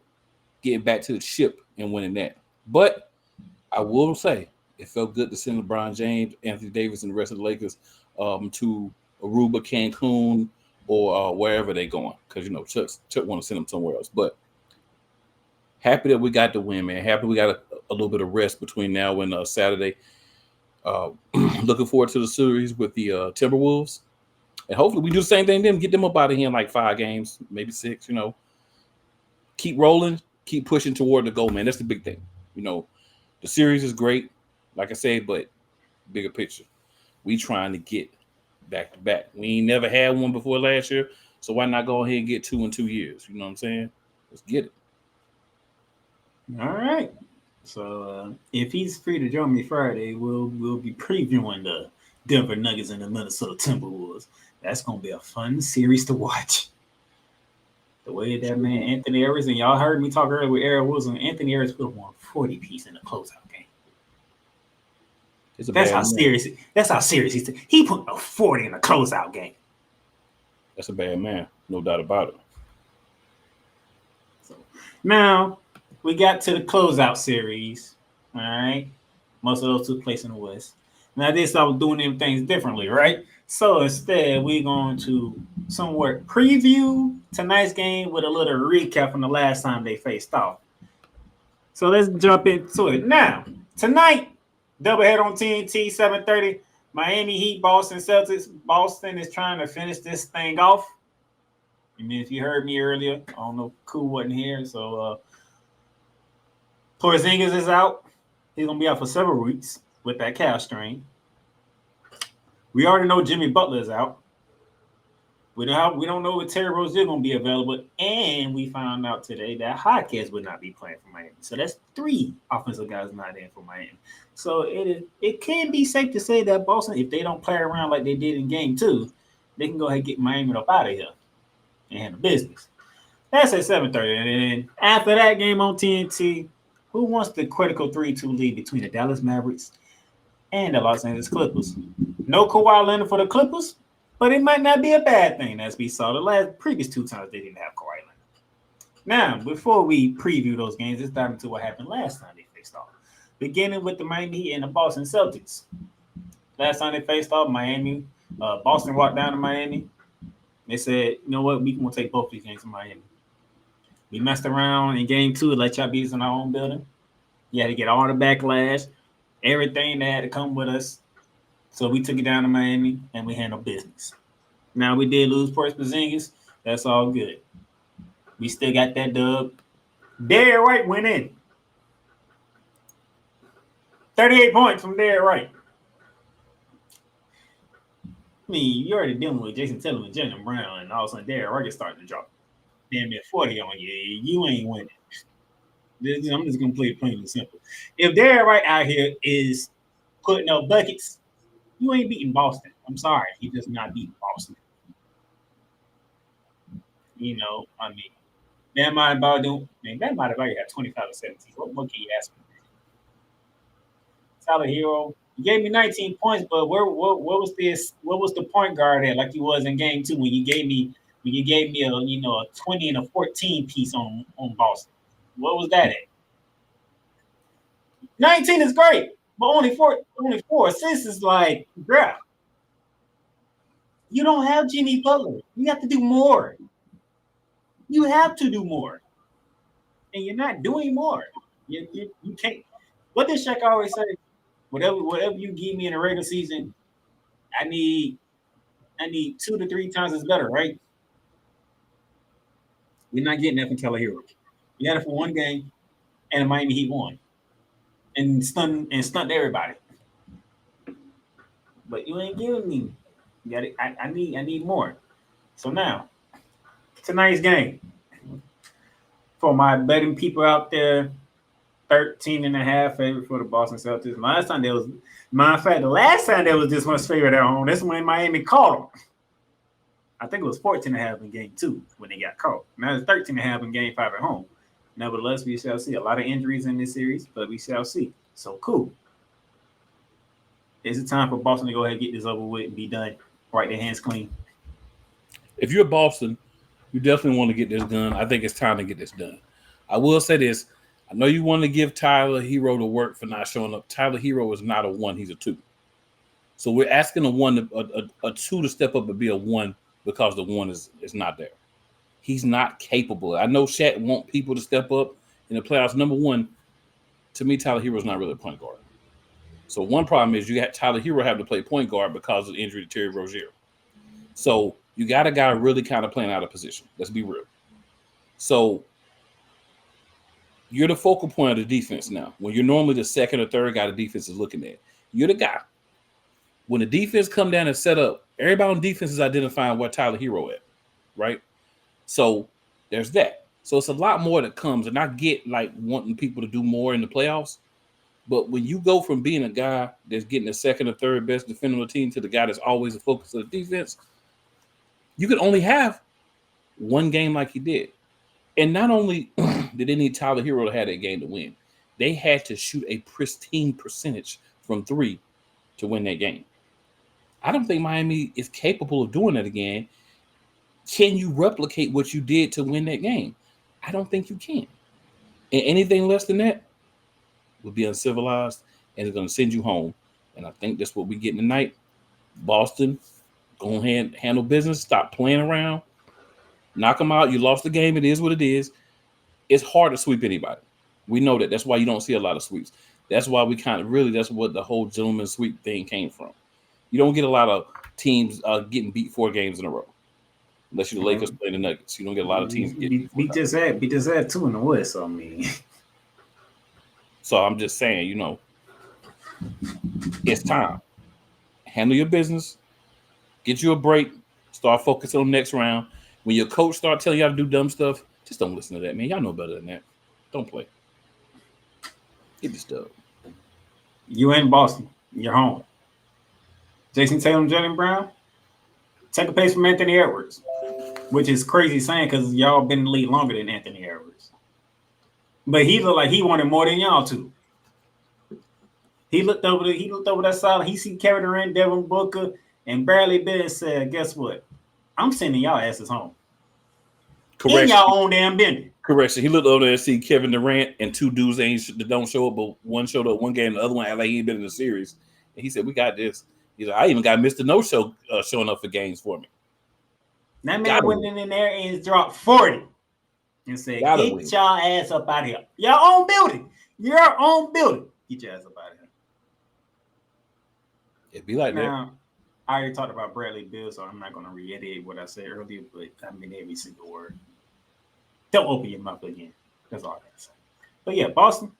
getting back to the ship and winning that. But I will say, it felt good to send LeBron James, Anthony Davis, and the rest of the Lakers to Aruba, Cancun, or wherever they're going, because Chuck want to send them somewhere else. But happy that we got the win, man. Happy we got a little bit of rest between now and Saturday. Looking forward to the series with the Timberwolves. And hopefully we do the same thing to them, get them up out of here in like 5 games, maybe 6, Keep rolling, keep pushing toward the goal, man. That's the big thing. The series is great, like I said, but bigger picture. We trying to get back to back. We ain't never had one before last year, so why not go ahead and get 2 in 2 years? You know what I'm saying? Let's get it. All right. So if he's free to join me Friday, we'll be previewing the Denver Nuggets and the Minnesota Timberwolves. That's gonna be a fun series to watch. The way that man Anthony Edwards, and y'all heard me talk earlier with Eric Wilson, Anthony Edwards put 140 piece in the closeout game. That's how serious he's. He put a 40 in a closeout game. That's a bad man, no doubt about it. So now we got to the closeout series. All right, most of those took place in the West. Now this I was doing them things differently, right? So instead, we're going to somewhat preview tonight's game with a little recap from the last time they faced off. So let's jump into it now. Tonight, doubleheader on TNT, 7:30. Miami Heat, Boston Celtics. Boston is trying to finish this thing off. I mean, if you heard me earlier, I don't know, Koo wasn't here. So Porzingis is out. He's going to be out for several weeks with that calf strain. We already know Jimmy Butler is out. We don't know if Terry Rozier going to be available. And we found out today that Hodges would not be playing for Miami. So that's 3 offensive guys not in for Miami. So it can be safe to say that Boston, if they don't play around like they did in game 2, they can go ahead and get Miami up out of here and handle business. That's at 7:30. And then after that game on TNT, who wants the critical 3-2 lead between the Dallas Mavericks and the Los Angeles Clippers? No Kawhi Leonard for the Clippers, but it might not be a bad thing, as we saw the previous 2 times they didn't have Kawhi Leonard. Now, before we preview those games, let's dive into what happened last time they faced off. Beginning with the Miami Heat and the Boston Celtics. Last time they faced off, Boston walked down to Miami. They said, you know what, we can take both these games to Miami. We messed around in game 2, let y'all beat us in our own building. You had to get all the backlash, everything that had to come with us. So we took it down to Miami, and we handled business. Now, we did lose Porzingis. That's all good. We still got that dub. Derrick White went in. 38 points from Derrick White. I mean, you're already dealing with Jason Tatum and Jalen Brown, and all of a sudden Derrick White is starting to drop damn near 40 on you. You ain't winning. I'm just gonna play it plain and simple. If Derrick White out here is putting up buckets, you ain't beating Boston. I'm sorry, he does not beat Boston. You know, I mean, Bam Adebayo had 25 or 17. What more can you ask me? Tyler Hero, you gave me 19 points, but what was this? What was the point guard at? Like he was in game 2 when you gave me a 20 and a 14 piece on Boston. What was that at? 19 is great, but only four assists is like, bruh. You don't have Jimmy Butler. You have to do more. You have to do more. And you're not doing more. You can't. What did Shaq always say? Whatever you give me in a regular season, I need 2 to 3 times as better, right? We're not getting that from Tyler Hero. We got it for one game, and the Miami Heat won. And stunned everybody. But you ain't giving me. You got it. I need more. So now, tonight's game. For my betting people out there, 13.5 favorite for the Boston Celtics. Matter of fact, the last time there was this much favorite at home. That's when Miami caught them. I think it was 14.5 in game 2 when they got caught. Now it's 13.5 in game 5 at home. Nevertheless, we shall see. A lot of injuries in this series, but we shall see. So cool. Is it time for Boston to go ahead and get this over with and be done? Wipe their hands clean. If you're Boston, you definitely want to get this done. I think it's time to get this done. I will say this. I know you want to give Tyler Hero the work for not showing up. Tyler Hero is not a 1. He's a 2. So we're asking a 2 to step up and be a 1 because the 1 is not there. He's not capable. I know Shaq want people to step up in the playoffs. Number 1, to me, Tyler Hero is not really a point guard. So one problem is you got Tyler Hero having to play point guard because of the injury to Terry Rozier. So you got a guy really kind of playing out of position. Let's be real. So you're the focal point of the defense now. When you're normally the second or third guy the defense is looking at, you're the guy. When the defense come down and set up, everybody on defense is identifying where Tyler Hero at, right? So there's that. So it's a lot more that comes, and I get like wanting people to do more in the playoffs. But when you go from being a guy that's getting the second or third best defender on the team to the guy that's always the focus of the defense, you could only have one game like he did. And not only did they need Tyler Hero to have that game to win, they had to shoot a pristine percentage from 3 to win that game. I don't think Miami is capable of doing that again. Can you replicate what you did to win that game? I don't think you can. And anything less than that would be uncivilized and it's going to send you home. And I think that's what we're getting tonight. Boston, go ahead, handle business, stop playing around, knock them out. You lost the game. It is what it is. It's hard to sweep anybody. We know that. That's why you don't see a lot of sweeps. That's why we kind of really, that's what the whole gentleman's sweep thing came from. You don't get a lot of teams getting beat 4 games in a row. Unless you're the Lakers playing the Nuggets. You don't get a lot of teams getting beat just had 2 in the West, so I mean. So I'm just saying, you know, it's time. Handle your business. Get you a break. Start focusing on the next round. When your coach start telling you how to do dumb stuff, just don't listen to that, man. Y'all know better than that. Don't play. Get this dub. You in Boston. You're home. Jason Tatum, Jaylen Brown, take a pace from Anthony Edwards, which is crazy saying because y'all been in the league longer than Anthony Edwards. But he looked like he wanted more than y'all too. He looked over that side. He see Kevin Durant, Devin Booker, and Bradley Beal and said, "Guess what? I'm sending y'all asses home." Correction. In y'all own damn business. Correction. He looked over there and see Kevin Durant and 2 dudes that don't show up, but one showed up one game, the other one act like he ain't been in the series. And he said, "We got this." He's like, "I even got Mr. No Show showing up for games for me." That man went in there and dropped 40 and said, "Get y'all ass up out of here. Your own building. Your own building. Get your ass up out of here." It'd be like now, that. I already talked about Bradley Beal, so I'm not going to reiterate what I said earlier, but I mean every single word. Don't open your mouth again. That's all I got to say. But yeah, Boston.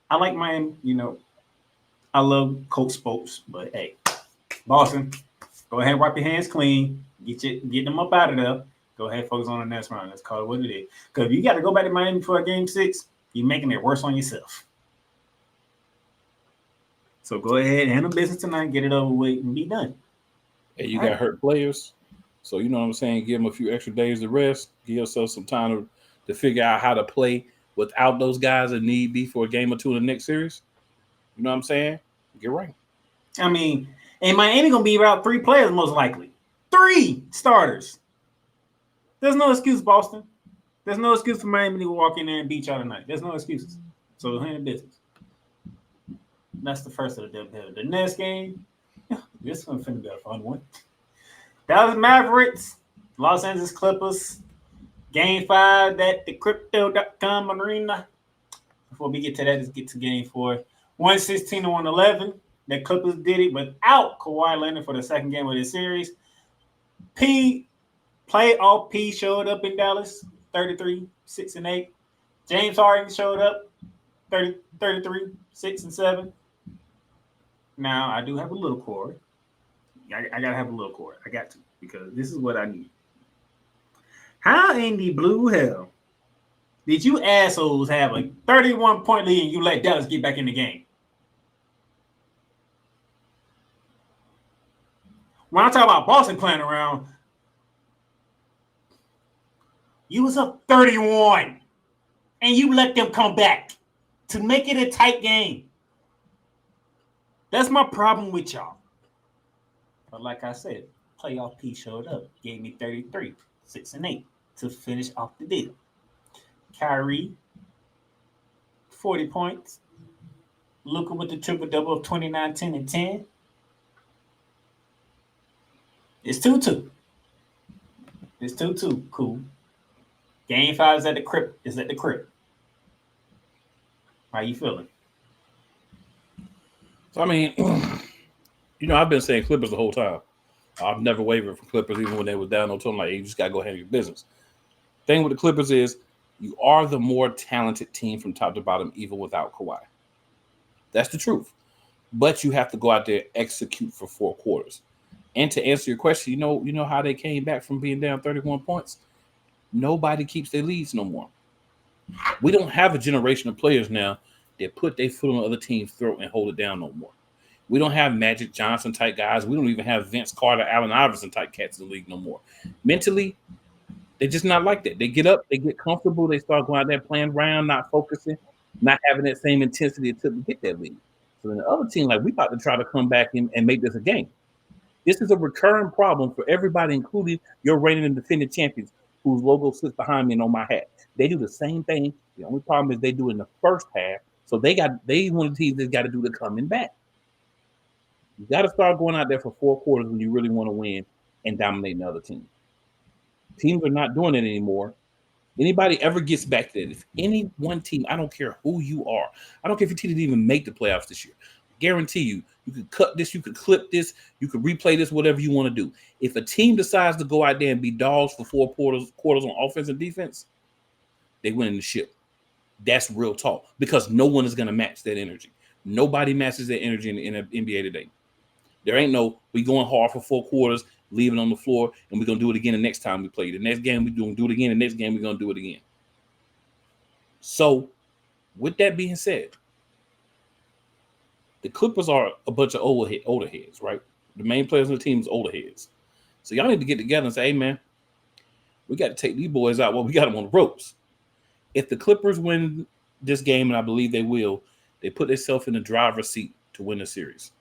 I like Miami. You know, I love Coach Spokes, but hey, Boston, go ahead and wipe your hands clean. Get them up out of there. Go ahead, focus on the next round. Let's call it what it is. Because if you got to go back to Miami for a game 6, you're making it worse on yourself. So go ahead and handle business tonight, get it over with, and be done. And you got hurt players. So, you know what I'm saying? Give them a few extra days to rest. Give yourself some time to figure out how to play without those guys that need be for a game or two in the next series. You know what I'm saying? Get right. I mean, and Miami going to be about 3 players most likely. 3 starters. There's no excuse, Boston. There's no excuse for Miami to walk in there and beat y'all tonight. There's no excuses. So handle business. That's the first of the doubleheader. The next game, this one's finna be a fun one. Dallas Mavericks, Los Angeles Clippers, Game 5 at the Crypto.com arena. Before we get to that, let's get to Game 4. 116 to 111. The Clippers did it without Kawhi Leonard for the second game of the series. Playoff P showed up in Dallas, 33, 6 and 8. James Harden showed up, 33, 6 and 7. Now, I do have a little core. I got to have a little core. I got to, because this is what I need. How in the blue hell did you assholes have a 31-point lead and you let Dallas get back in the game? When I talk about Boston playing around, you was up 31, and you let them come back to make it a tight game. That's my problem with y'all. But like I said, playoff P showed up, gave me 33, 6 and 8 to finish off the deal. Kyrie, 40 points. Luka with the triple-double of 29, 10, and 10. It's 2-2. It's 2-2. Cool. Game 5 is at the crib. How you feeling? So, I mean, you know, I've been saying Clippers the whole time. I've never wavered from Clippers, even when they were down. I told them, like, hey, you just got to go handle your business. Thing with the Clippers is you are the more talented team from top to bottom, even without Kawhi. That's the truth. But you have to go out there and execute for 4 quarters. And to answer your question, you know how they came back from being down 31 points? Nobody keeps their leads no more. We don't have a generation of players now that put their foot on the other team's throat and hold it down no more. We don't have Magic Johnson type guys. We don't even have Vince Carter, Allen Iverson type cats in the league no more. Mentally, they're just not like that. They get up, they get comfortable, they start going out there playing around, not focusing, not having that same intensity it took to get that lead. So then the other team, like, we about to try to come back and make this a game. This is a recurring problem for everybody, including your reigning and defending champions, whose logo sits behind me and on my hat. They do the same thing. The only problem is they do it in the first half. So they one of the teams that's got to do the coming back. You got to start going out there for 4 quarters when you really want to win and dominate the other team. Teams are not doing it anymore. Anybody ever gets back to that, if any one team, I don't care who you are, I don't care if your team didn't even make the playoffs this year, guarantee you could cut this, you could clip this, you could replay this, whatever you want to do. If a team decides to go out there and be dogs for 4 quarters on offense and defense, they win the ship. That's real talk, because no one is going to match that energy. Nobody matches that energy in the NBA today. There ain't no, we going hard for 4 quarters, leaving on the floor, and we're going to do it again the next time we play. The next game we're going to do it again. The next game we're going to do it again. So, with that being said, the Clippers are a bunch of older heads, right? The main players on the team is older heads. So y'all need to get together and say, hey, man, we got to take these boys out. Well, we got them on the ropes. If the Clippers win this game, and I believe they will, they put themselves in the driver's seat to win the series,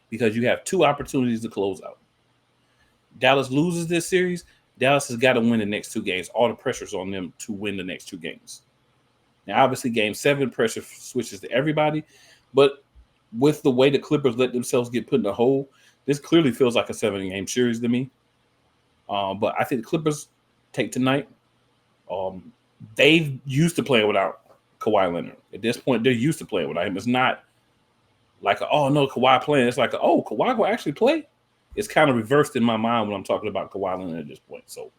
because you have 2 opportunities to close out. Dallas loses this series, Dallas has got to win the next 2 games. All the pressure's on them to win the next 2 games. Now, obviously, Game 7, pressure switches to everybody, but with the way the Clippers let themselves get put in a hole, this clearly feels like a 7-game series to me. But I think the Clippers take tonight. They've used to playing without Kawhi Leonard. At this point, they're used to playing without him. It's not like, oh, no, Kawhi playing. It's like, oh, Kawhi will actually play? It's kind of reversed in my mind when I'm talking about Kawhi Leonard at this point. So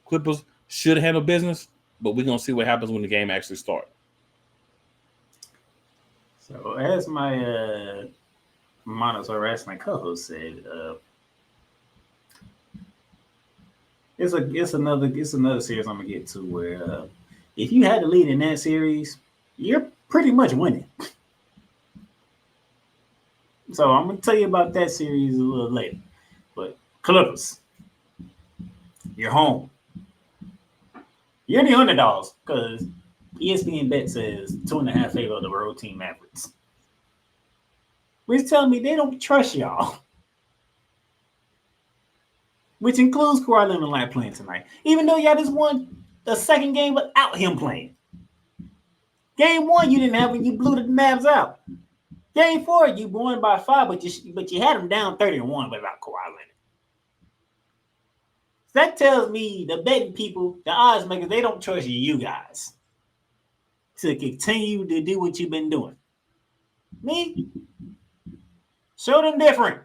Clippers should handle business, but we're going to see what happens when the game actually starts. So as my as my co-host said, It's another series I'm gonna get to where if you had the lead in that series, you're pretty much winning. So I'm gonna tell you about that series a little later. But Clippers, you're home. You're the underdogs because ESPN bet says 2.5 favor of the road team Mavericks. Which telling me they don't trust y'all. Which includes Kawhi Leonard not playing tonight. Even though y'all just won the second game without him playing. Game 1 you didn't have when you blew the Mavs out. Game 4 you won by 5, but you had them down 30-1 without Kawhi Leonard. So that tells me the betting people, the odds makers, they don't trust you guys to continue to do what you've been doing. Me? Show them different.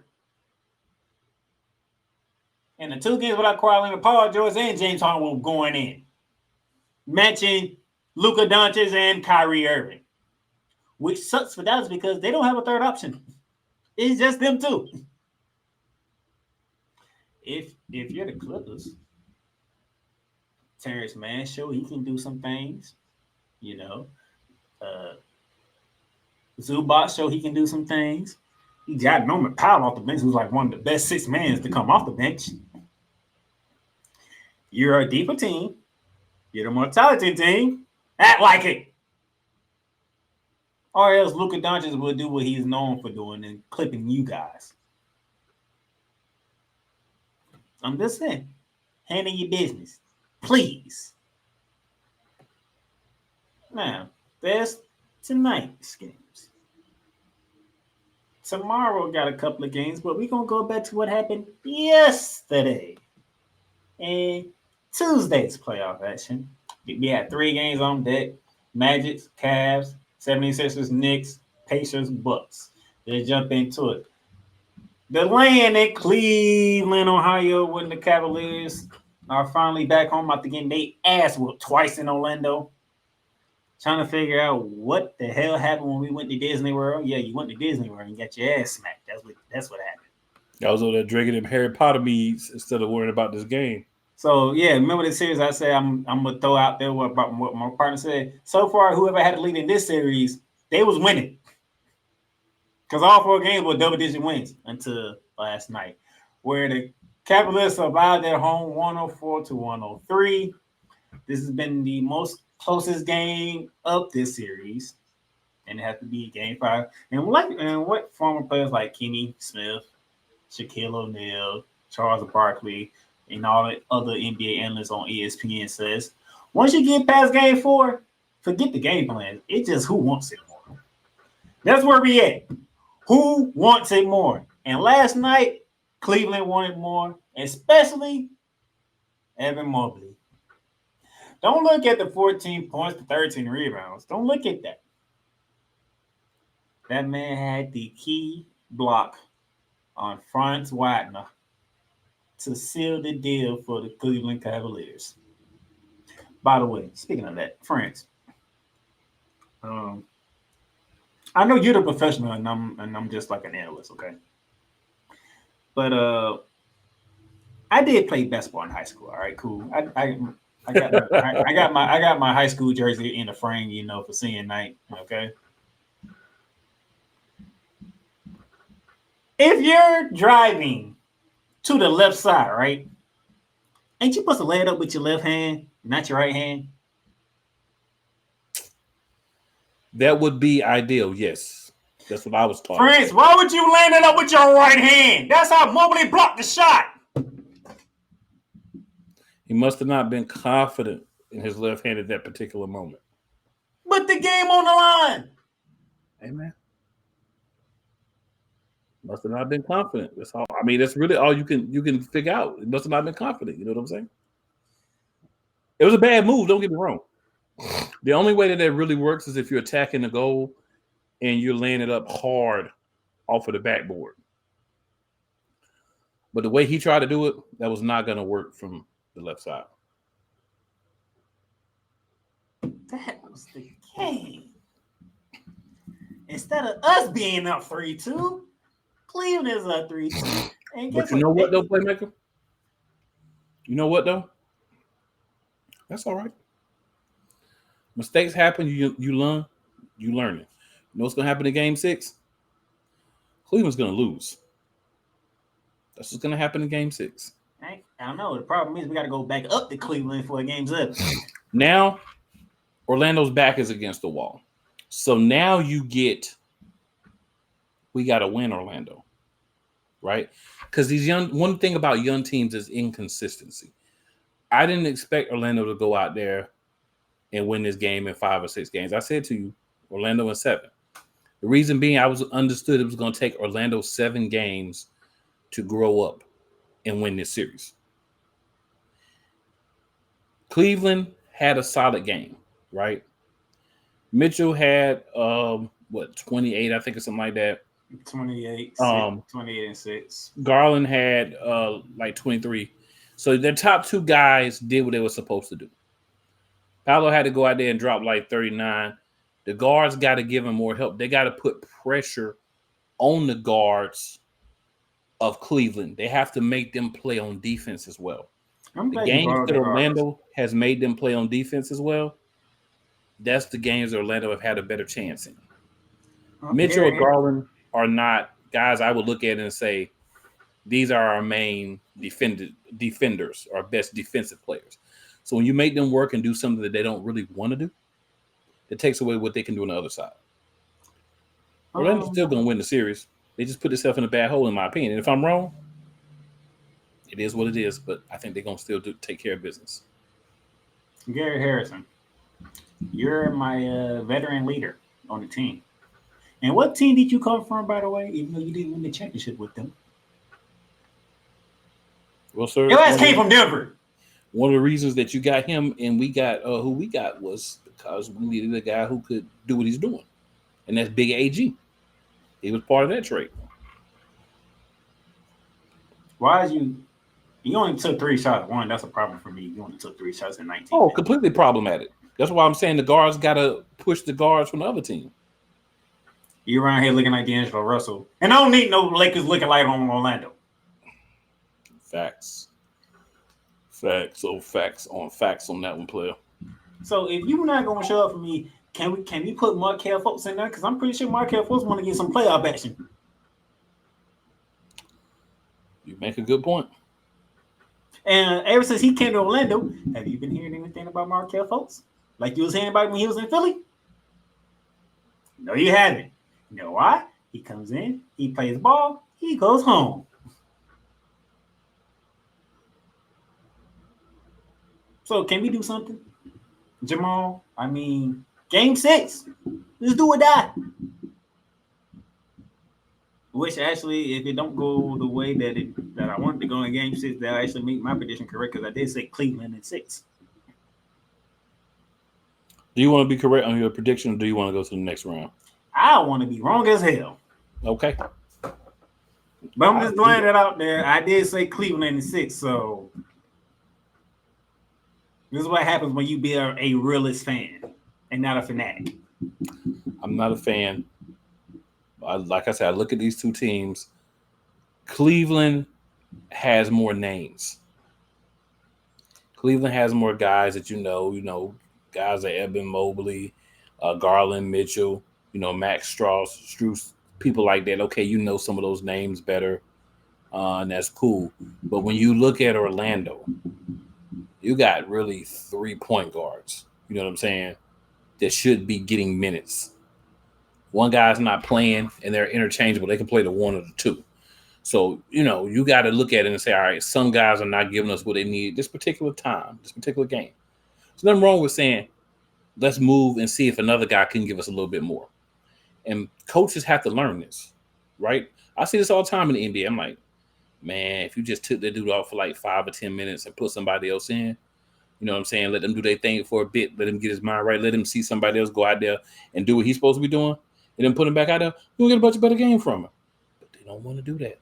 And the 2 games without Kawhi Leonard, Paul George and James Harden were going in. Matching Luka Doncic and Kyrie Irving. Which sucks for Dallas because they don't have a third option. It's just them two. If you're the Clippers, Terrence Mann show he can do some things. You know. Zubac show he can do some things. He got Norman Powell off the bench, who's like one of the best 6 men to come off the bench. You're a deeper team. You're the more talented team. Act like it. Or else Luka Doncic will do what he's known for doing and clipping you guys. I'm just saying. Handle your business. Please. Now, there's tonight's games. Tomorrow got a couple of games, but we're going to go back to what happened yesterday. And Tuesday's playoff action. We had 3 games on deck. Magic, Cavs, 76ers, Knicks, Pacers, Bucks. Let's jump into it. The land in Cleveland, Ohio, when the Cavaliers are finally back home after getting their ass whooped twice in Orlando. Trying to figure out what the hell happened when we went to Disney World. Yeah, you went to Disney World and got your ass smacked. That's what happened. I was over there drinking them Harry Potter meads instead of worrying about this game. So, yeah, remember the series I said I'm going to throw out there what my partner said? So far, whoever had the lead in this series, they was winning. Because all 4 games were double-digit wins until last night, where the Cavaliers survived at home 104-103. This has been the most closest game of this series, and it has to be game 5. And what former players like Kenny Smith, Shaquille O'Neal, Charles Barkley, and all the other NBA analysts on ESPN says, once you get past game 4, forget the game plan. It's just who wants it more. That's where we at. Who wants it more? And last night, Cleveland wanted more, especially Evan Mobley. Don't look at the 14 points to 13 rebounds. Don't look at that. That man had the key block on Franz Wagner to seal the deal for the Cleveland Cavaliers. By the way, speaking of that, Franz, I know you're the professional and I'm just like an analyst, okay? But I did play basketball in high school. All right, cool. I got my high school jersey in the frame, you know, for senior night. Okay. If you're driving to the left side, right? Ain't you supposed to lay it up with your left hand, not your right hand? That would be ideal, yes. That's what I was taught. Friends, why would you land it up with your right hand? That's how Mobley blocked the shot. He must have not been confident in his left hand at that particular moment. But the game on the line. Amen. Must have not been confident. That's all. I mean, that's really all you can figure out. It must have not been confident. You know what I'm saying? It was a bad move. Don't get me wrong. The only way that really works is if you're attacking the goal and you're laying it up hard off of the backboard. But the way he tried to do it, that was not going to work from the left side. That was the game. Instead of us being up 3-2, Cleveland is up 3-2. But you know what, though, Playmaker? You know what though? That's all right. Mistakes happen. You learn. You learn it. You know what's gonna happen in Game 6? Cleveland's gonna lose. That's what's gonna happen in Game 6. I don't know. The problem is we got to go back up to Cleveland for a Game 7. Now, Orlando's back is against the wall. So now we got to win Orlando, right? Because one thing about young teams is inconsistency. I didn't expect Orlando to go out there and win this game in 5 or 6 games. I said to you, Orlando in 7. The reason being, I was understood it was going to take Orlando 7 games to grow up and win this series. Cleveland had a solid game, right? Mitchell had 28, I think, or something like that. 28, 28 and 6. Garland had like 23. So their top 2 guys did what they were supposed to do. Paolo had to go out there and drop like 39. The guards got to give him more help. They got to put pressure on the guards of Cleveland. They have to make them play on defense as well. The games that Orlando has made them play on defense as well, that's the games that Orlando have had a better chance in. Mitchell or Garland are not guys I would look at and say, these are our main defenders, our best defensive players. So when you make them work and do something that they don't really want to do, it takes away what they can do on the other side. Orlando's still going to win the series. They just put themselves in a bad hole, in my opinion. And if I'm wrong, it is what it is. But I think they're going to still take care of business. Garrett Harrison, you're my veteran leader on the team. And what team did you come from, by the way, even though you didn't win the championship with them? Well, sir, your ass came from Denver. One of the reasons that you got him and we got who we got was because we needed a guy who could do what he's doing. And that's Big AG. He was part of that trade. Why is you only took 3 shots? One, that's a problem for me. You only took 3 shots in 19. Oh, completely problematic. That's why I'm saying the guards got to push the guards from the other team. You around here looking like D'Angelo Russell. And I don't need no Lakers looking like on Orlando. Facts. Facts on that one, player. So if you're not going to show up for me, can we put Markelle Fultz in there? Because I'm pretty sure Markelle Fultz want to get some playoff action. You make a good point. And ever since he came to Orlando, have you been hearing anything about Markelle Fultz? Like you was hearing about when he was in Philly? No, you haven't. You know why? He comes in, he plays ball, he goes home. So can we do something? Jamal, I mean, Game 6. Let's do or die. Which actually, if it don't go the way that I want it to go in Game 6, that'll actually make my prediction correct because I did say Cleveland in 6. Do you want to be correct on your prediction or do you want to go to the next round? I want to be wrong as hell. Okay. But I'm just laying it out there. I did say Cleveland in 6, so this is what happens when you be a realist fan and not a fanatic. I'm not a fan. Like I said, I look at these 2 teams. Cleveland has more names. Cleveland has more guys that you know, guys like Eben Mobley, Garland, Mitchell, Max Strus, people like that. Okay, you know some of those names better, and that's cool. But when you look at Orlando, you got really 3 point guards. You know what I'm saying? That should be getting minutes. One guy's not playing, and they're interchangeable. They can play the 1 or the 2. So, you got to look at it and say, all right, some guys are not giving us what they need this particular time, this particular game. There's nothing wrong with saying, let's move and see if another guy can give us a little bit more. And coaches have to learn this, right? I see this all the time in the NBA. I'm like, man, if you just took that dude off for like 5 or 10 minutes and put somebody else in, you know what I'm saying? Let them do their thing for a bit. Let him get his mind right. Let him see somebody else go out there and do what he's supposed to be doing. And then put him back out there. You'll get a bunch of better game from him. But they don't want to do that.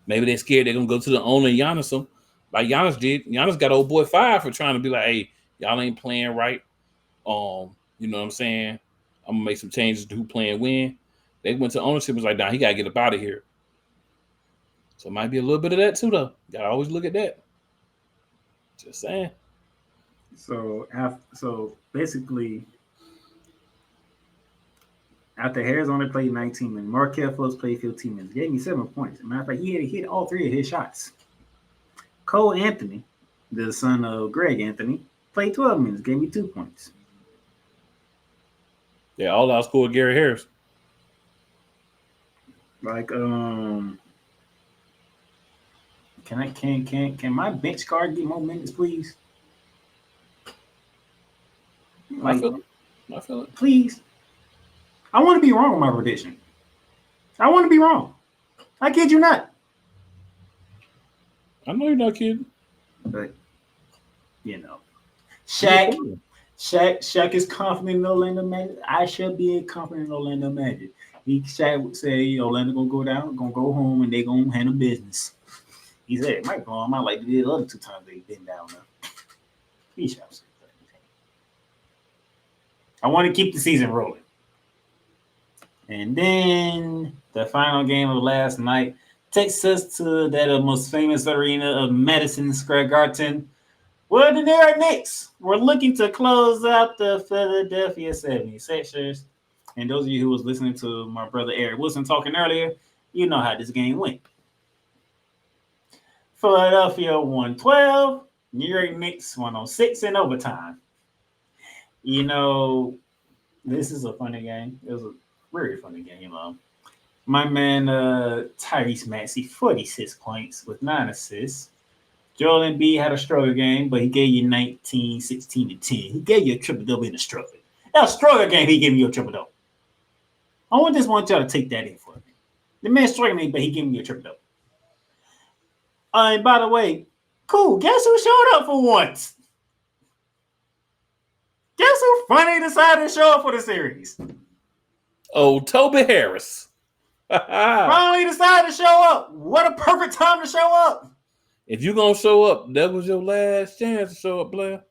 Maybe they're scared they're going to go to the owner and Giannis them like Giannis did. Giannis got old boy fired for trying to be like, hey, y'all ain't playing right. You know what I'm saying? I'm going to make some changes to who playing when. They went to ownership and was like, nah, he got to get up out of here. So it might be a little bit of that too, though. Got to always look at that. Just saying. So basically, after Harris only played 19 minutes, Markelle Fultz played 15 minutes. Gave me 7 points. As a matter of fact, he had hit all 3 of his shots. Cole Anthony, the son of Greg Anthony, played 12 minutes. Gave me 2 points. Yeah, all outscored Gary Harris. Like, can my bench guard get more minutes, please? Like, I feel it. Please. I want to be wrong with my prediction. I want to be wrong. I kid you not. I know you're not kidding. But, Shaq is confident in Orlando Magic. I should be confident in Orlando Magic. Shaq would say Orlando gonna go down, gonna go home, and they gonna handle business. He said it might go on. I like the other 2 times they've been down there. He shall say that. I want to keep the season rolling. And then the final game of last night takes us to that most famous arena of Madison Square Garden, where the New York Knicks were looking to close out the Philadelphia 76ers. And those of you who was listening to my brother Eric Wilson talking earlier, you know how this game went. Philadelphia 112, New York Knicks 106 in overtime. This is a funny game. It was a very funny game. My man Tyrese Maxey, 46 points with 9 assists. Joel Embiid had a struggle game, but he gave you 19, 16, and 10. He gave you a triple-double in a struggle. That was a struggle game, he gave you a triple-double. I just want y'all to take that in for me. The man struggling, but he gave me a triple-double. And by the way, cool, guess who showed up for once? Guess who finally decided to show up for the series? Oh, Toby Harris. Finally decided to show up. What a perfect time to show up. If you're going to show up, that was your last chance to show up, player.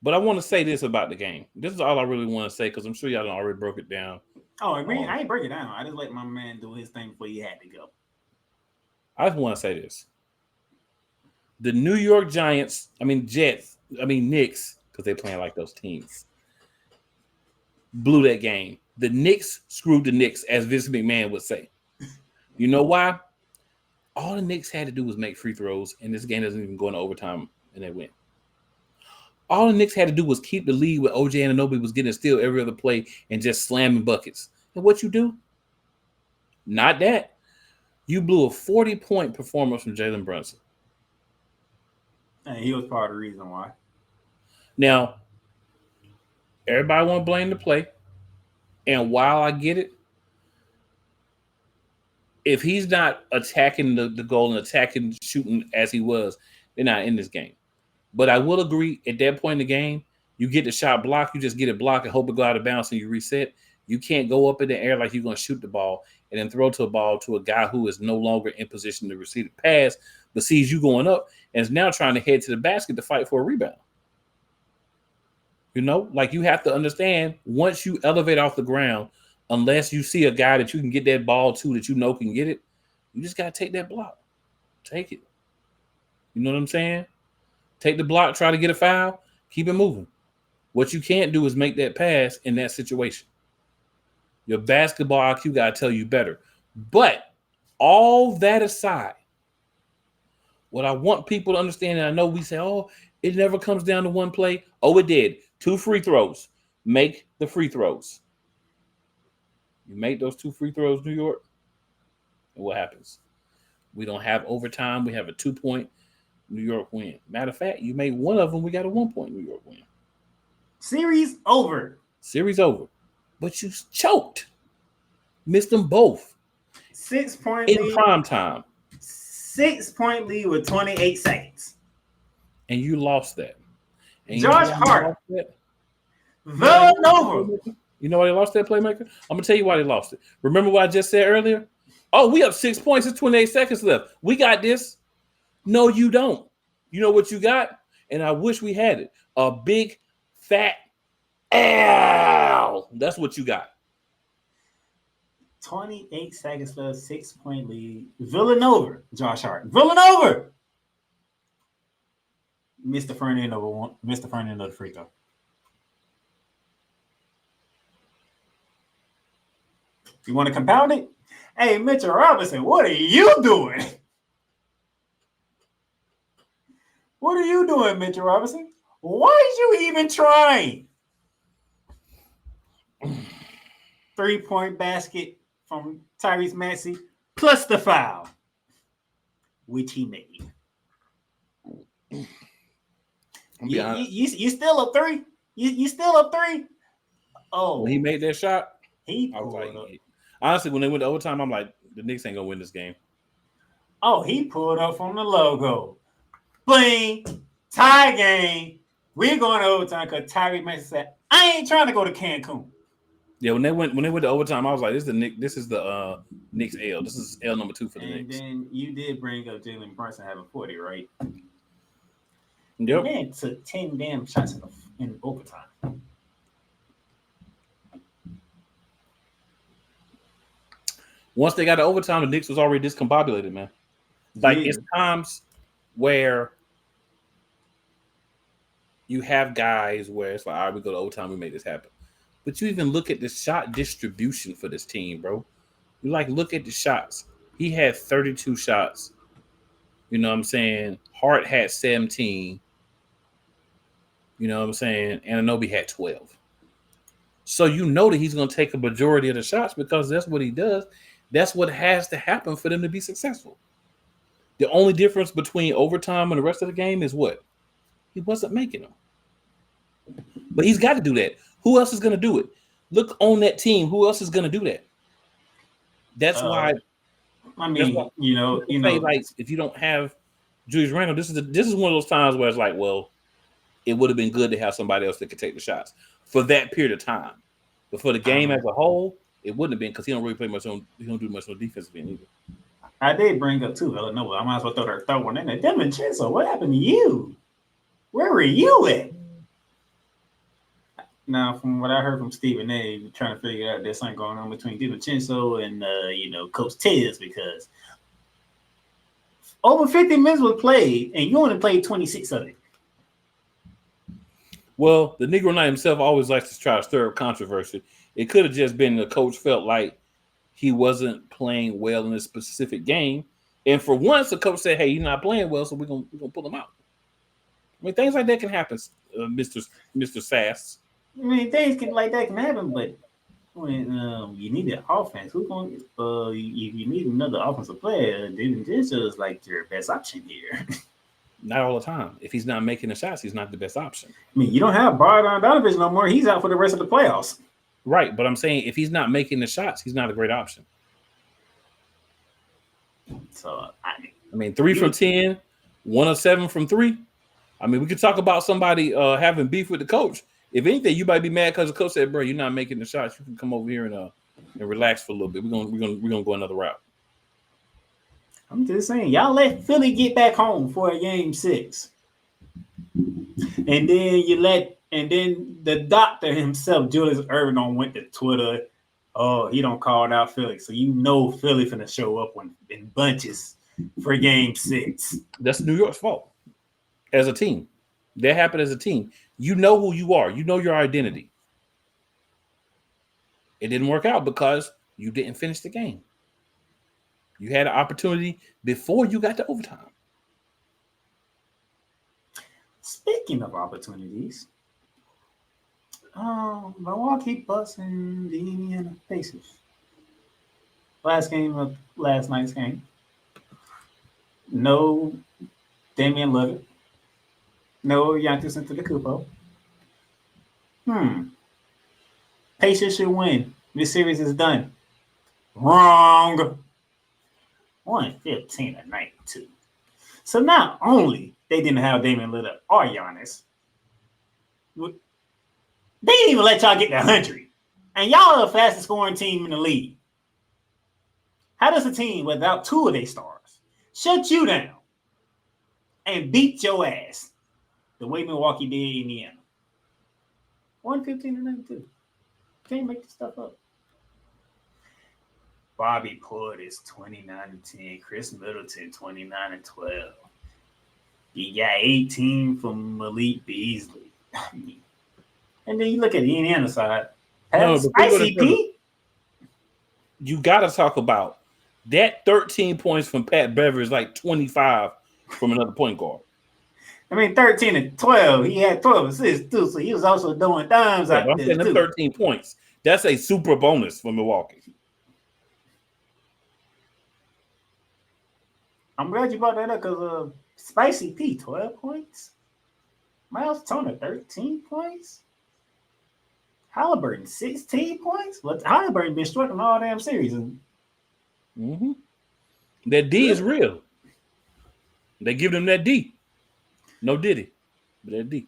But I want to say this about the game. This is all I really want to say because I'm sure y'all already broke it down. Oh, I mean, I ain't break it down. I just let my man do his thing before he had to go. I just want to say this. The New York Knicks, because they're playing like those teams, blew that game. The Knicks screwed the Knicks, as Vince McMahon would say. You know why? All the Knicks had to do was make free throws, and this game doesn't even go into overtime, and they win. All the Knicks had to do was keep the lead with OJ Anunoby was getting a steal every other play and just slamming buckets. And what you do? Not that. You blew a 40-point performance from Jalen Brunson. And he was part of the reason why. Now, everybody want to blame the play. And while I get it, if he's not attacking the goal and attacking shooting as he was, they're not in this game. But I will agree, at that point in the game, you get the shot blocked, you just get it blocked and hope it go out of bounds and you reset. You can't go up in the air like you're going to shoot the ball and then throw to a ball to a guy who is no longer in position to receive the pass, but sees you going up and is now trying to head to the basket to fight for a rebound. Like you have to understand, once you elevate off the ground, unless you see a guy that you can get that ball to that you know can get it, you just got to take that block. Take it. You know what I'm saying? Take the block, try to get a foul, keep it moving. What you can't do is make that pass in that situation. Your basketball IQ got to tell you better. But all that aside, what I want people to understand, and I know we say, oh, it never comes down to one play. Oh, it did. 2 free throws. Make the free throws. You make those 2 free throws, New York, and what happens? We don't have overtime. We have a 2-point New York win. Matter of fact, you made one of them. We got a 1-point New York win. Series over. But you choked. Missed them both. 6-point in lead. Prime time. 6-point lead with 28 seconds. And you lost that. And Josh Hart. Villanova. You know why they lost that, Playmaker? I'm going to tell you why they lost it. Remember what I just said earlier? Oh, we up 6 points. It's 28 seconds left. We got this. No, you don't. You know what you got? And I wish we had it. A big, fat L. That's what you got. 28 seconds left, 6-point lead. Villanova, Josh Hart. Villanova. Mr. Fernando the free throw. You want to compound it? Hey, Mitchell Robinson, what are you doing? What are you doing, Mitchell Robinson? Why are you even trying? 3-point basket from Tyrese Maxey plus the foul, which he made. You still up 3? You still up 3? Oh, when he made that shot, I was like, honestly, when they went to overtime, I'm like, the Knicks ain't gonna win this game. Oh, he pulled up from the logo. Bling, tie game. We're going to overtime because Tyrese Maxey said, I ain't trying to go to Cancun. Yeah, when they went to overtime, I was like, this is the Knicks L. This is L number 2 for the Knicks. And then you did bring up Jalen Brunson having 40, right? Yep. Man took 10 damn shots in overtime. Once they got to overtime, the Knicks was already discombobulated, man. Like, it's times where you have guys where it's like, all right, we go to overtime, we make this happen. But you even look at the shot distribution for this team, bro. You look at the shots. He had 32 shots. You know what I'm saying? Hart had 17. You know what I'm saying? And Anunoby had 12. So you know that he's going to take a majority of the shots because that's what he does. That's what has to happen for them to be successful. The only difference between overtime and the rest of the game is what? He wasn't making them. But he's got to do that. Who else is going to do it? Look on that team. Who else is going to do that? That's why. I mean, why, you know, like if you don't have Julius Randle, this is one of those times where it's like, well, it would have been good to have somebody else that could take the shots for that period of time. But for the game as a whole, it wouldn't have been because he don't really play much on. He don't do much on defensive end either. I did bring up too Villanova. I might as well throw one in there. DiVincenzo, what happened to you? Where were you at? Now, from what I heard from Stephen A, we're trying to figure out there's something going on between DiVincenzo and Coach Tiz because over 50 minutes was played and you only played 26 of it. Well, the Negro Knight himself always likes to try to stir up controversy. It could have just been the coach felt like he wasn't playing well in this specific game, and for once, the coach said, "Hey, you're not playing well, so we're gonna pull him out." I mean, things like that can happen, Mr. Sass. I mean, things like that can happen, but when you need an offense, who's going? You need another offensive player. DiVincenzo is like your best option here. Not all the time. If he's not making the shots, he's not the best option. I mean, you don't have Bogdanovich no more. He's out for the rest of the playoffs. Right, but I'm saying if he's not making the shots, he's not a great option. So I mean, 3 from 10, 1 of 7 from 3. I mean, we could talk about somebody having beef with the coach. If anything, you might be mad because the coach said, "Bro, you're not making the shots. You can come over here and relax for a little bit. We're gonna go another route." I'm just saying, y'all let Philly get back home for a game 6. And then the doctor himself, Julius Erving, went to Twitter. Oh, he don't call out Philly. So you know Philly finna show up in bunches for game 6. That's New York's fault. As a team. That happened as a team. You know who you are. You know your identity. It didn't work out because you didn't finish the game. You had an opportunity before you got to overtime. Speaking of opportunities, Milwaukee Bucks and the Indiana Pacers. Last game of last night's game. No Damian Lillard. No Giannis Antetokounmpo. Pacers should win. This series is done. Wrong. 115-92. So not only they didn't have Damian Lillard or Giannis, they didn't even let y'all get to 100. And y'all are the fastest scoring team in the league. How does a team without 2 of their stars shut you down and beat your ass the way Milwaukee did Indiana? 115-92. Can't make this stuff up. Bobby Portis 29-10. Chris Middleton 29-12. You got 18 from Malik Beasley. And then you look at the Indiana side. No, Spicy P. You got to talk about that 13 points from Pat Beverly is like 25 from another point guard. I mean, 13 and 12. He had 12 assists, too, so he was also doing dimes out I'm there, saying them too. 13 points. That's a super bonus for Milwaukee. I'm glad you brought that up because Spicy P, 12 points. Miles Turner, 13 points. Halliburton, 16 points. But Halliburton been struggling all damn series. Mm-hmm. That D is real. They give them that D. No Diddy, but that D.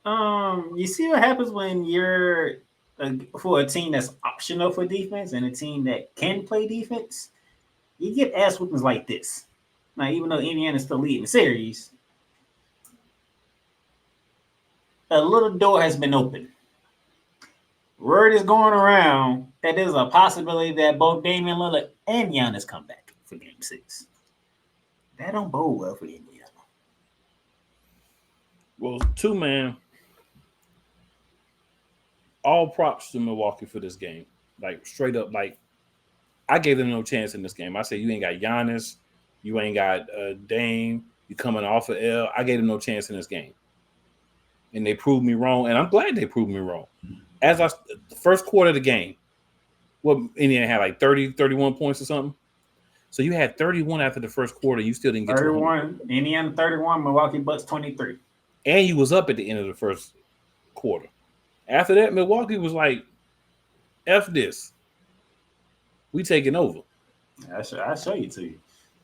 You see what happens when you're for a team that's optional for defense and a team that can play defense? You get ass whoopings like this. Now, even though Indiana's still leading the series, a little door has been opened. Word is going around that there's a possibility that both Damian Lillard and Giannis come back for Game 6. That don't bode well for Indiana. Well, man, all props to Milwaukee for this game. Like, straight up, like, I gave them no chance in this game. I said, you ain't got Giannis. You ain't got Dame. You coming off of L. I gave them no chance in this game. And they proved me wrong, and I'm glad they proved me wrong. The first quarter of the game, Indiana had like 30, 31 points or something. So you had 31 after the first quarter. You still didn't get 31. Indiana 31, Milwaukee Bucks 23. And you was up at the end of the first quarter. After that, Milwaukee was like, F this. We taking over. I'll show you to you.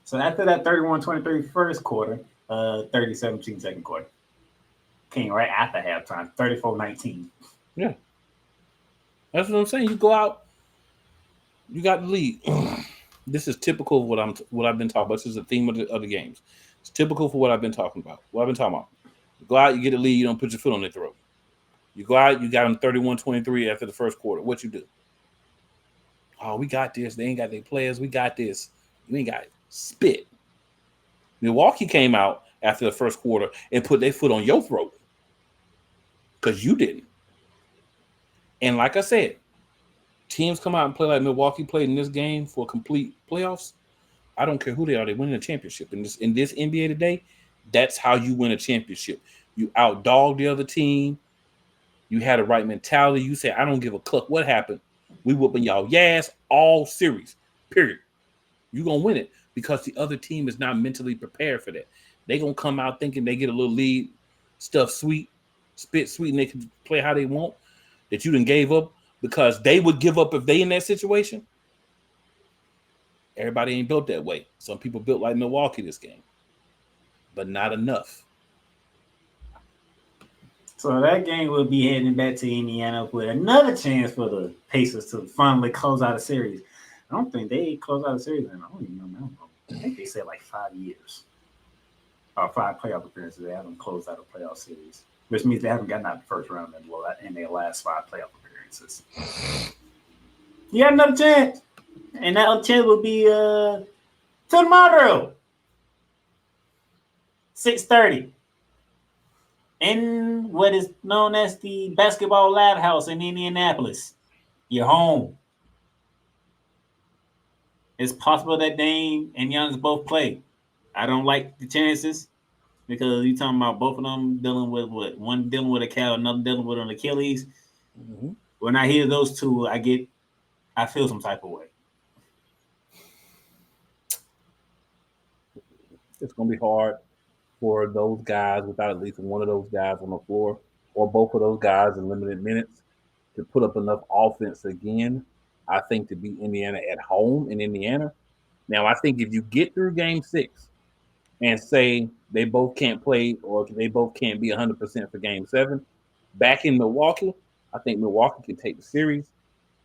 So after that 31-23 first quarter, 30-17 second quarter. Came right after halftime, 34-19. Yeah. That's what I'm saying. You go out, you got the lead. This is typical of what I've been talking about. This is the theme of the games. It's typical for what I've been talking about. You go out, you get a lead, you don't put your foot on their throat. You go out, you got them 31-23 after the first quarter. What you do? Oh, we got this. They ain't got their players. We got this. You ain't got spit. Milwaukee came out after the first quarter and put their foot on your throat because you didn't. And like I said, teams come out and play like Milwaukee played in this game for complete playoffs. I don't care who they are. They win a championship. In this NBA today, that's how you win a championship. You outdog the other team. You had the right mentality. You say, I don't give a cluck what happened. We whooping y'all ass all series, period. You're going to win it because the other team is not mentally prepared for that. They're going to come out thinking they get a little lead, stuff sweet, spit sweet, and they can play how they want, that you done gave up because they would give up if they in that situation. Everybody ain't built that way. Some people built like Milwaukee this game, but not enough. So that game will be heading back to Indiana with another chance for the Pacers to finally close out a series. I don't think they close out a series in, I don't even know. I think they said like 5 years. Or 5 playoff appearances. They haven't closed out a playoff series, which means they haven't gotten out the first round in their last 5 playoff appearances. You got another chance. And that other chance will be tomorrow. 6:30. In what is known as the Basketball Lab House in Indianapolis. You're home. It's possible that Dame and Giannis both play. I don't like the chances because you're talking about both of them dealing with what? One dealing with a calf, another dealing with an Achilles. Mm-hmm. When I hear those two, I feel some type of way. It's going to be hard for those guys without at least one of those guys on the floor or both of those guys in limited minutes to put up enough offense again, I think, to beat Indiana at home in Indiana. Now, I think if you get through Game 6 and say they both can't play or they both can't be 100% for Game 7, back in Milwaukee, I think Milwaukee can take the series.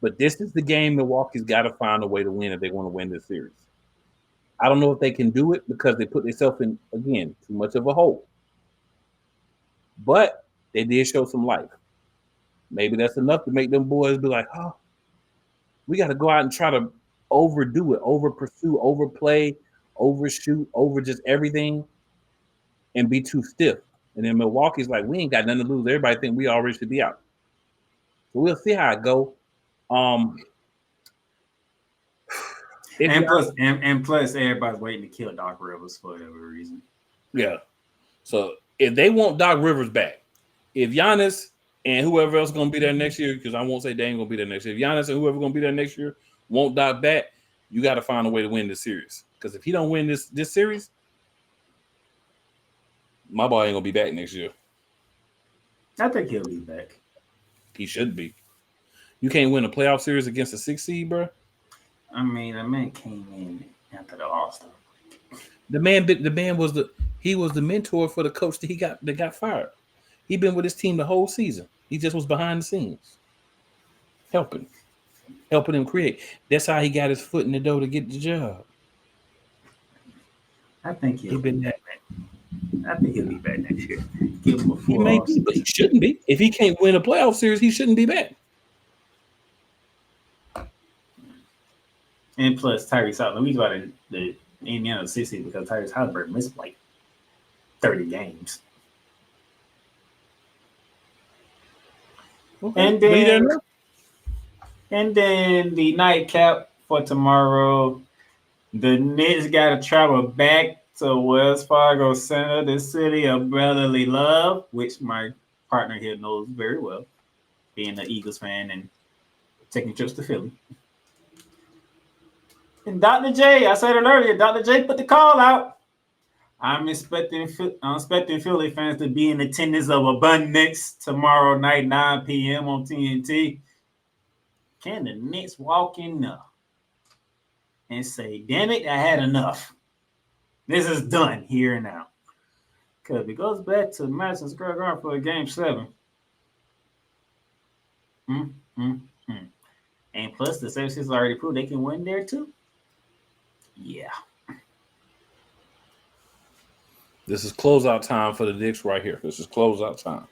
But this is the game Milwaukee's got to find a way to win if they want to win this series. I don't know if they can do it because they put themselves in, again, too much of a hole. But they did show some life. Maybe that's enough to make them boys be like, oh, we got to go out and try to overdo it, over pursue, overplay, overshoot, over just everything. and be too stiff. And then Milwaukee's like, we ain't got nothing to lose. Everybody think we already should be out. So we'll see how it go. And plus, everybody's waiting to kill Doc Rivers for whatever reason. Yeah. So if they want Doc Rivers back, if Giannis and whoever else is going to be there next year, because I won't say they ain't going to be there next year. If Giannis and whoever going to be there next year want Doc back, you got to find a way to win this series. Because if he don't win this series, my boy ain't going to be back next year. I think he'll be back. He should be. You can't win a playoff series against a 6 seed, bro. I mean, the man came in after the All-Star. The man was the mentor for the coach that got fired. He been with his team the whole season. He just was behind the scenes, helping him create. That's how he got his foot in the door to get the job. I think he'll be back. I think he'll be back next year. Give him a full. He may be, but he shouldn't be. If he can't win a playoff series, he shouldn't be back. And plus, Tyrese Halliburton. We got the Indiana City because Tyrese Halliburton missed like 30 games. Okay. And then the nightcap for tomorrow, the Knicks got to travel back to Wells Fargo Center, the city of brotherly love, which my partner here knows very well, being an Eagles fan and taking trips to Philly. And Dr. J, I said it earlier, Dr. J put the call out. I'm expecting Philly fans to be in attendance of a Bun Knicks tomorrow night, 9 p.m. on TNT. Can the Knicks walk in there and say, damn it, I had enough. This is done here and now. Because if it goes back to Madison Square Garden for a Game 7. And plus, the 76ers already proved they can win there too. Yeah. This is closeout time for the Knicks right here. This is closeout time.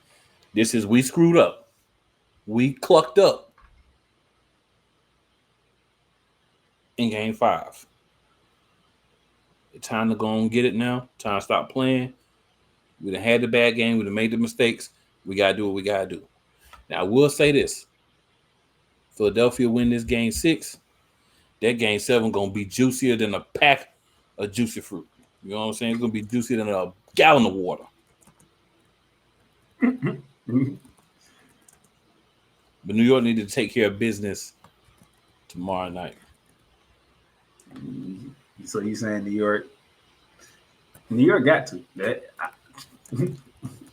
This is we screwed up. We clucked up in Game 5. It's time to go and get it now. Time to stop playing. We done had the bad game. We done made the mistakes. We got to do what we got to do. Now, I will say this. Philadelphia win this Game 6. That Game 7 going to be juicier than a pack of juicy fruit. You know what I'm saying? It's going to be juicier than a gallon of water. But New York needed to take care of business tomorrow night. So you saying New York got to.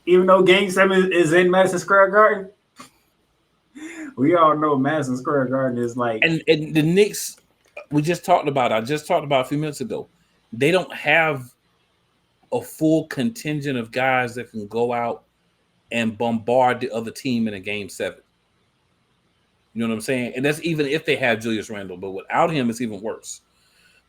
Even though Game 7 is in Madison Square Garden, we all know Madison Square Garden is like... And the Knicks, I just talked about a few minutes ago. They don't have a full contingent of guys that can go out and bombard the other team in a Game 7. You know what I'm saying? And that's even if they have Julius Randle. But without him, it's even worse.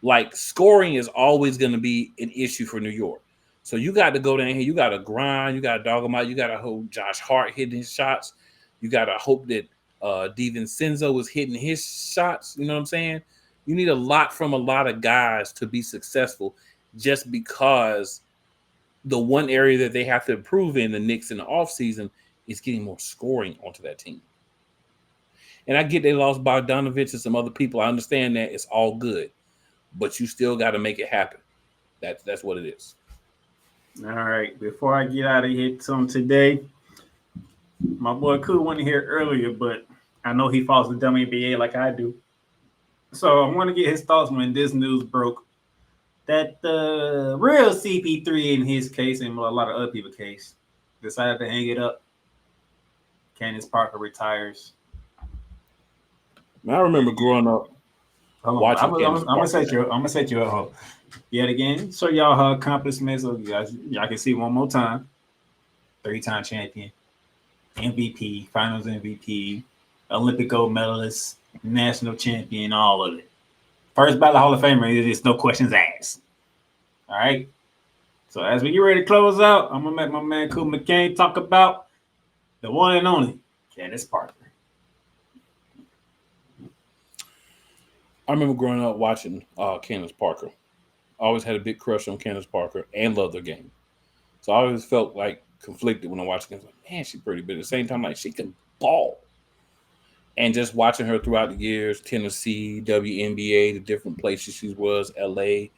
Like, scoring is always going to be an issue for New York. So you got to go down here. You got to grind. You got to dog them out. You got to hope Josh Hart hitting his shots. You got to hope that DiVincenzo is hitting his shots. You know what I'm saying? You need a lot from a lot of guys to be successful just because the one area that they have to improve in the Knicks in the offseason is getting more scoring onto that team. And I get they lost Bogdanovich and some other people. I understand that. It's all good. But you still got to make it happen. That's what it is. All right. Before I get out of here today, my boy Koo wasn't here earlier, but I know he follows the WNBA like I do. So I want to get his thoughts when this news broke that the real CP3 in his case and a lot of other people's case decided to hang it up. Candace Parker retires. I remember growing up watching. I'm gonna set you up. Yet again, show y'all her accomplishments. So y'all can see one more time. 3-time champion, MVP, Finals MVP, Olympic gold medalist, national champion, all of it. First ballot Hall of Famer. There's no questions asked. All right. So as we get ready to close out, I'm gonna make my man Cool McCain talk about the one and only Candace Parker. I remember growing up watching Candace Parker. I always had a big crush on Candace Parker and loved her game. So I always felt like conflicted when I watched games. Like, man, she's pretty, but at the same time, like she can ball. And just watching her throughout the years, Tennessee, WNBA, the different places she was, LA,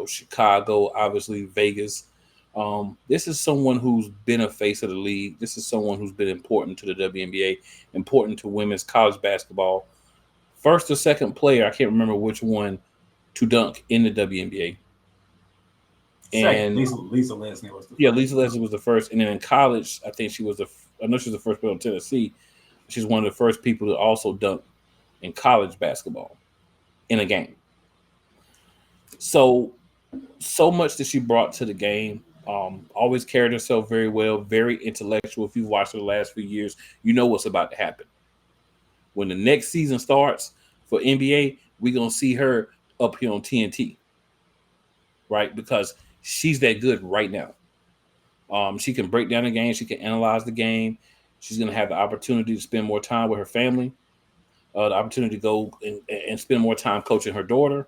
Chicago, obviously Vegas. This is someone who's been a face of the league. This is someone who's been important to the WNBA, important to women's college basketball. First or second player, I can't remember which one, to dunk in the WNBA. And Lisa Leslie was the first. Lisa Leslie was the first. And then in college, I think she was I know she was the first player in Tennessee. She's one of the first people to also dunk in college basketball in a game. So much that she brought to the game. Always carried herself very well, very intellectual. If you've watched her the last few years, you know what's about to happen. When the next season starts for NBA, we're going to see her up here on TNT, right? Because she's that good right now. She can break down the game. She can analyze the game. She's going to have the opportunity to spend more time with her family, the opportunity to go and spend more time coaching her daughter,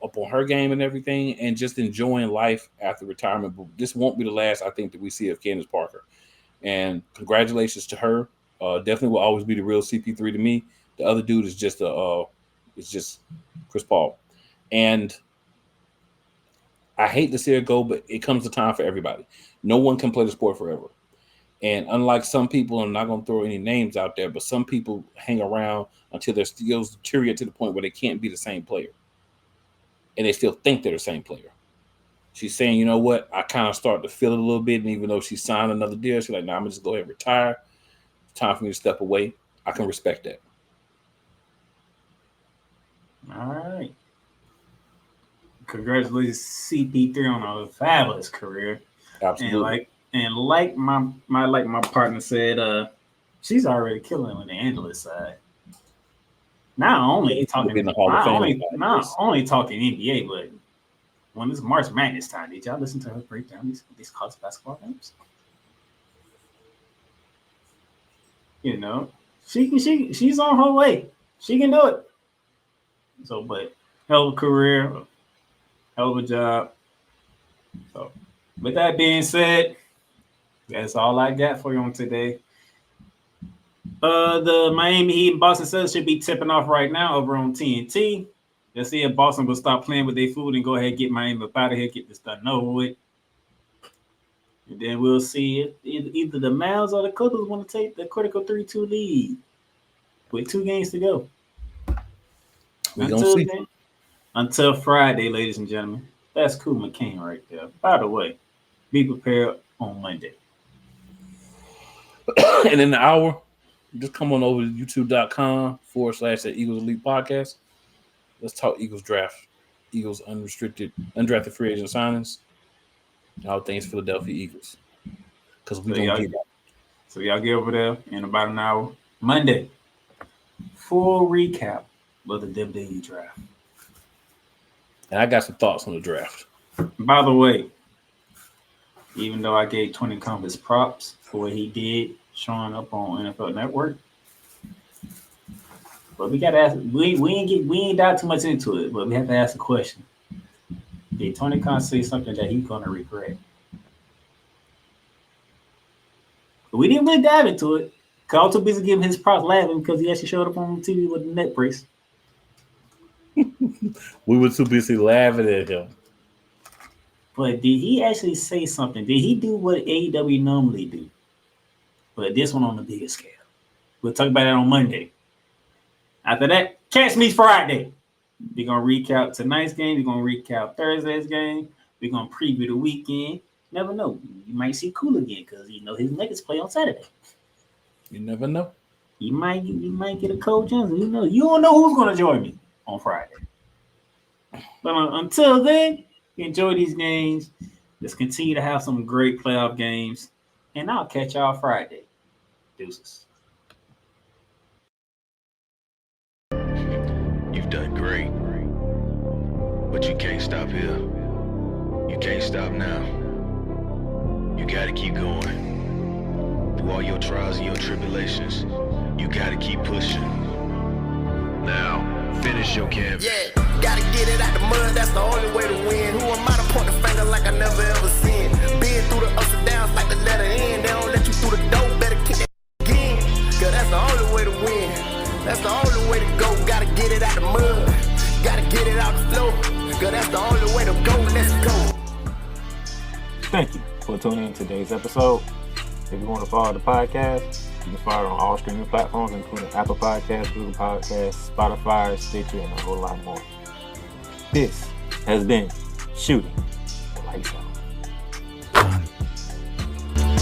up on her game and everything, and just enjoying life after retirement. But this won't be the last, I think, that we see of Candace Parker. And congratulations to her. Definitely will always be the real CP3 to me. The other dude is just Chris Paul. And I hate to see her go, but it comes a time for everybody. No one can play the sport forever. And unlike some people, I'm not going to throw any names out there, but some people hang around until their skills deteriorate to the point where they can't be the same player. And they still think they're the same player. She's saying, you know what? I kind of start to feel it a little bit. And even though she signed another deal, she's like, nah, I'm going to just go ahead and retire. It's time for me to step away. I can respect that. All right. Congratulations, CP3, on a fabulous career. Absolutely. And like my partner said, she's already killing on the analyst side. Not only talking NBA, but when it's March Madness time, did y'all listen to her break down these college basketball games? You know, she's on her way. She can do it. So, but hell of a career, hell of a job. So, with that being said, that's all I got for you on today. The Miami Heat and Boston Celtics should be tipping off right now over on TNT. Let's see if Boston will stop playing with their food and go ahead and get Miami up out of here, get this done over with. And then we'll see if either the Mavs or the Clippers want to take the critical 3-2 lead with 2 games to go. Until Friday, ladies and gentlemen. That's Cool McCain right there. By the way, be prepared on Monday. And in the hour, just come on over to youtube.com/the Eagles Elite Podcast. Let's talk Eagles draft, Eagles undrafted free agent signings, all things Philadelphia Eagles. Because we don't get that. So y'all get over there in about an hour. Monday, full recap of the WWE draft. And I got some thoughts on the draft. By the way, even though I gave 20 Compass props for what he did showing up on NFL Network, but we gotta ask. We ain't dive too much into it, but we have to ask a question. Did Tony Khan say something that he's gonna regret? But we didn't really dive into it. Cause I was too busy giving his props laughing because he actually showed up on TV with a neck brace. We were too busy laughing at him. But did he actually say something? Did he do what AEW normally do? But this one on the bigger scale. We'll talk about that on Monday. After that, catch me Friday. We're going to recap tonight's game. We're going to recap Thursday's game. We're going to preview the weekend. Never know. You might see Cool again because you know his Nuggets play on Saturday. You never know. You might get a Cole Johnson. You don't know who's going to join me on Friday. But until then, enjoy these games. Let's continue to have some great playoff games. And I'll catch y'all Friday. Deuces. You've done great. But you can't stop here. You can't stop now. You gotta keep going. Through all your trials and your tribulations, you gotta keep pushing. Now, finish your canvas. Yeah, gotta get it out the mud, that's the only way to win. Who am I to point the finger like I never ever seen? that's the only way to win. That's the only way to go. Gotta get it out the mud. Gotta get it out the flow. Cause that's the only way to go. Let's go. Thank you for tuning in to today's episode. If you want to follow the podcast, you can follow it on all streaming platforms, including Apple Podcasts, Google Podcasts, Spotify, Stitcher, and a whole lot more. This has been Shooting the Lights Out.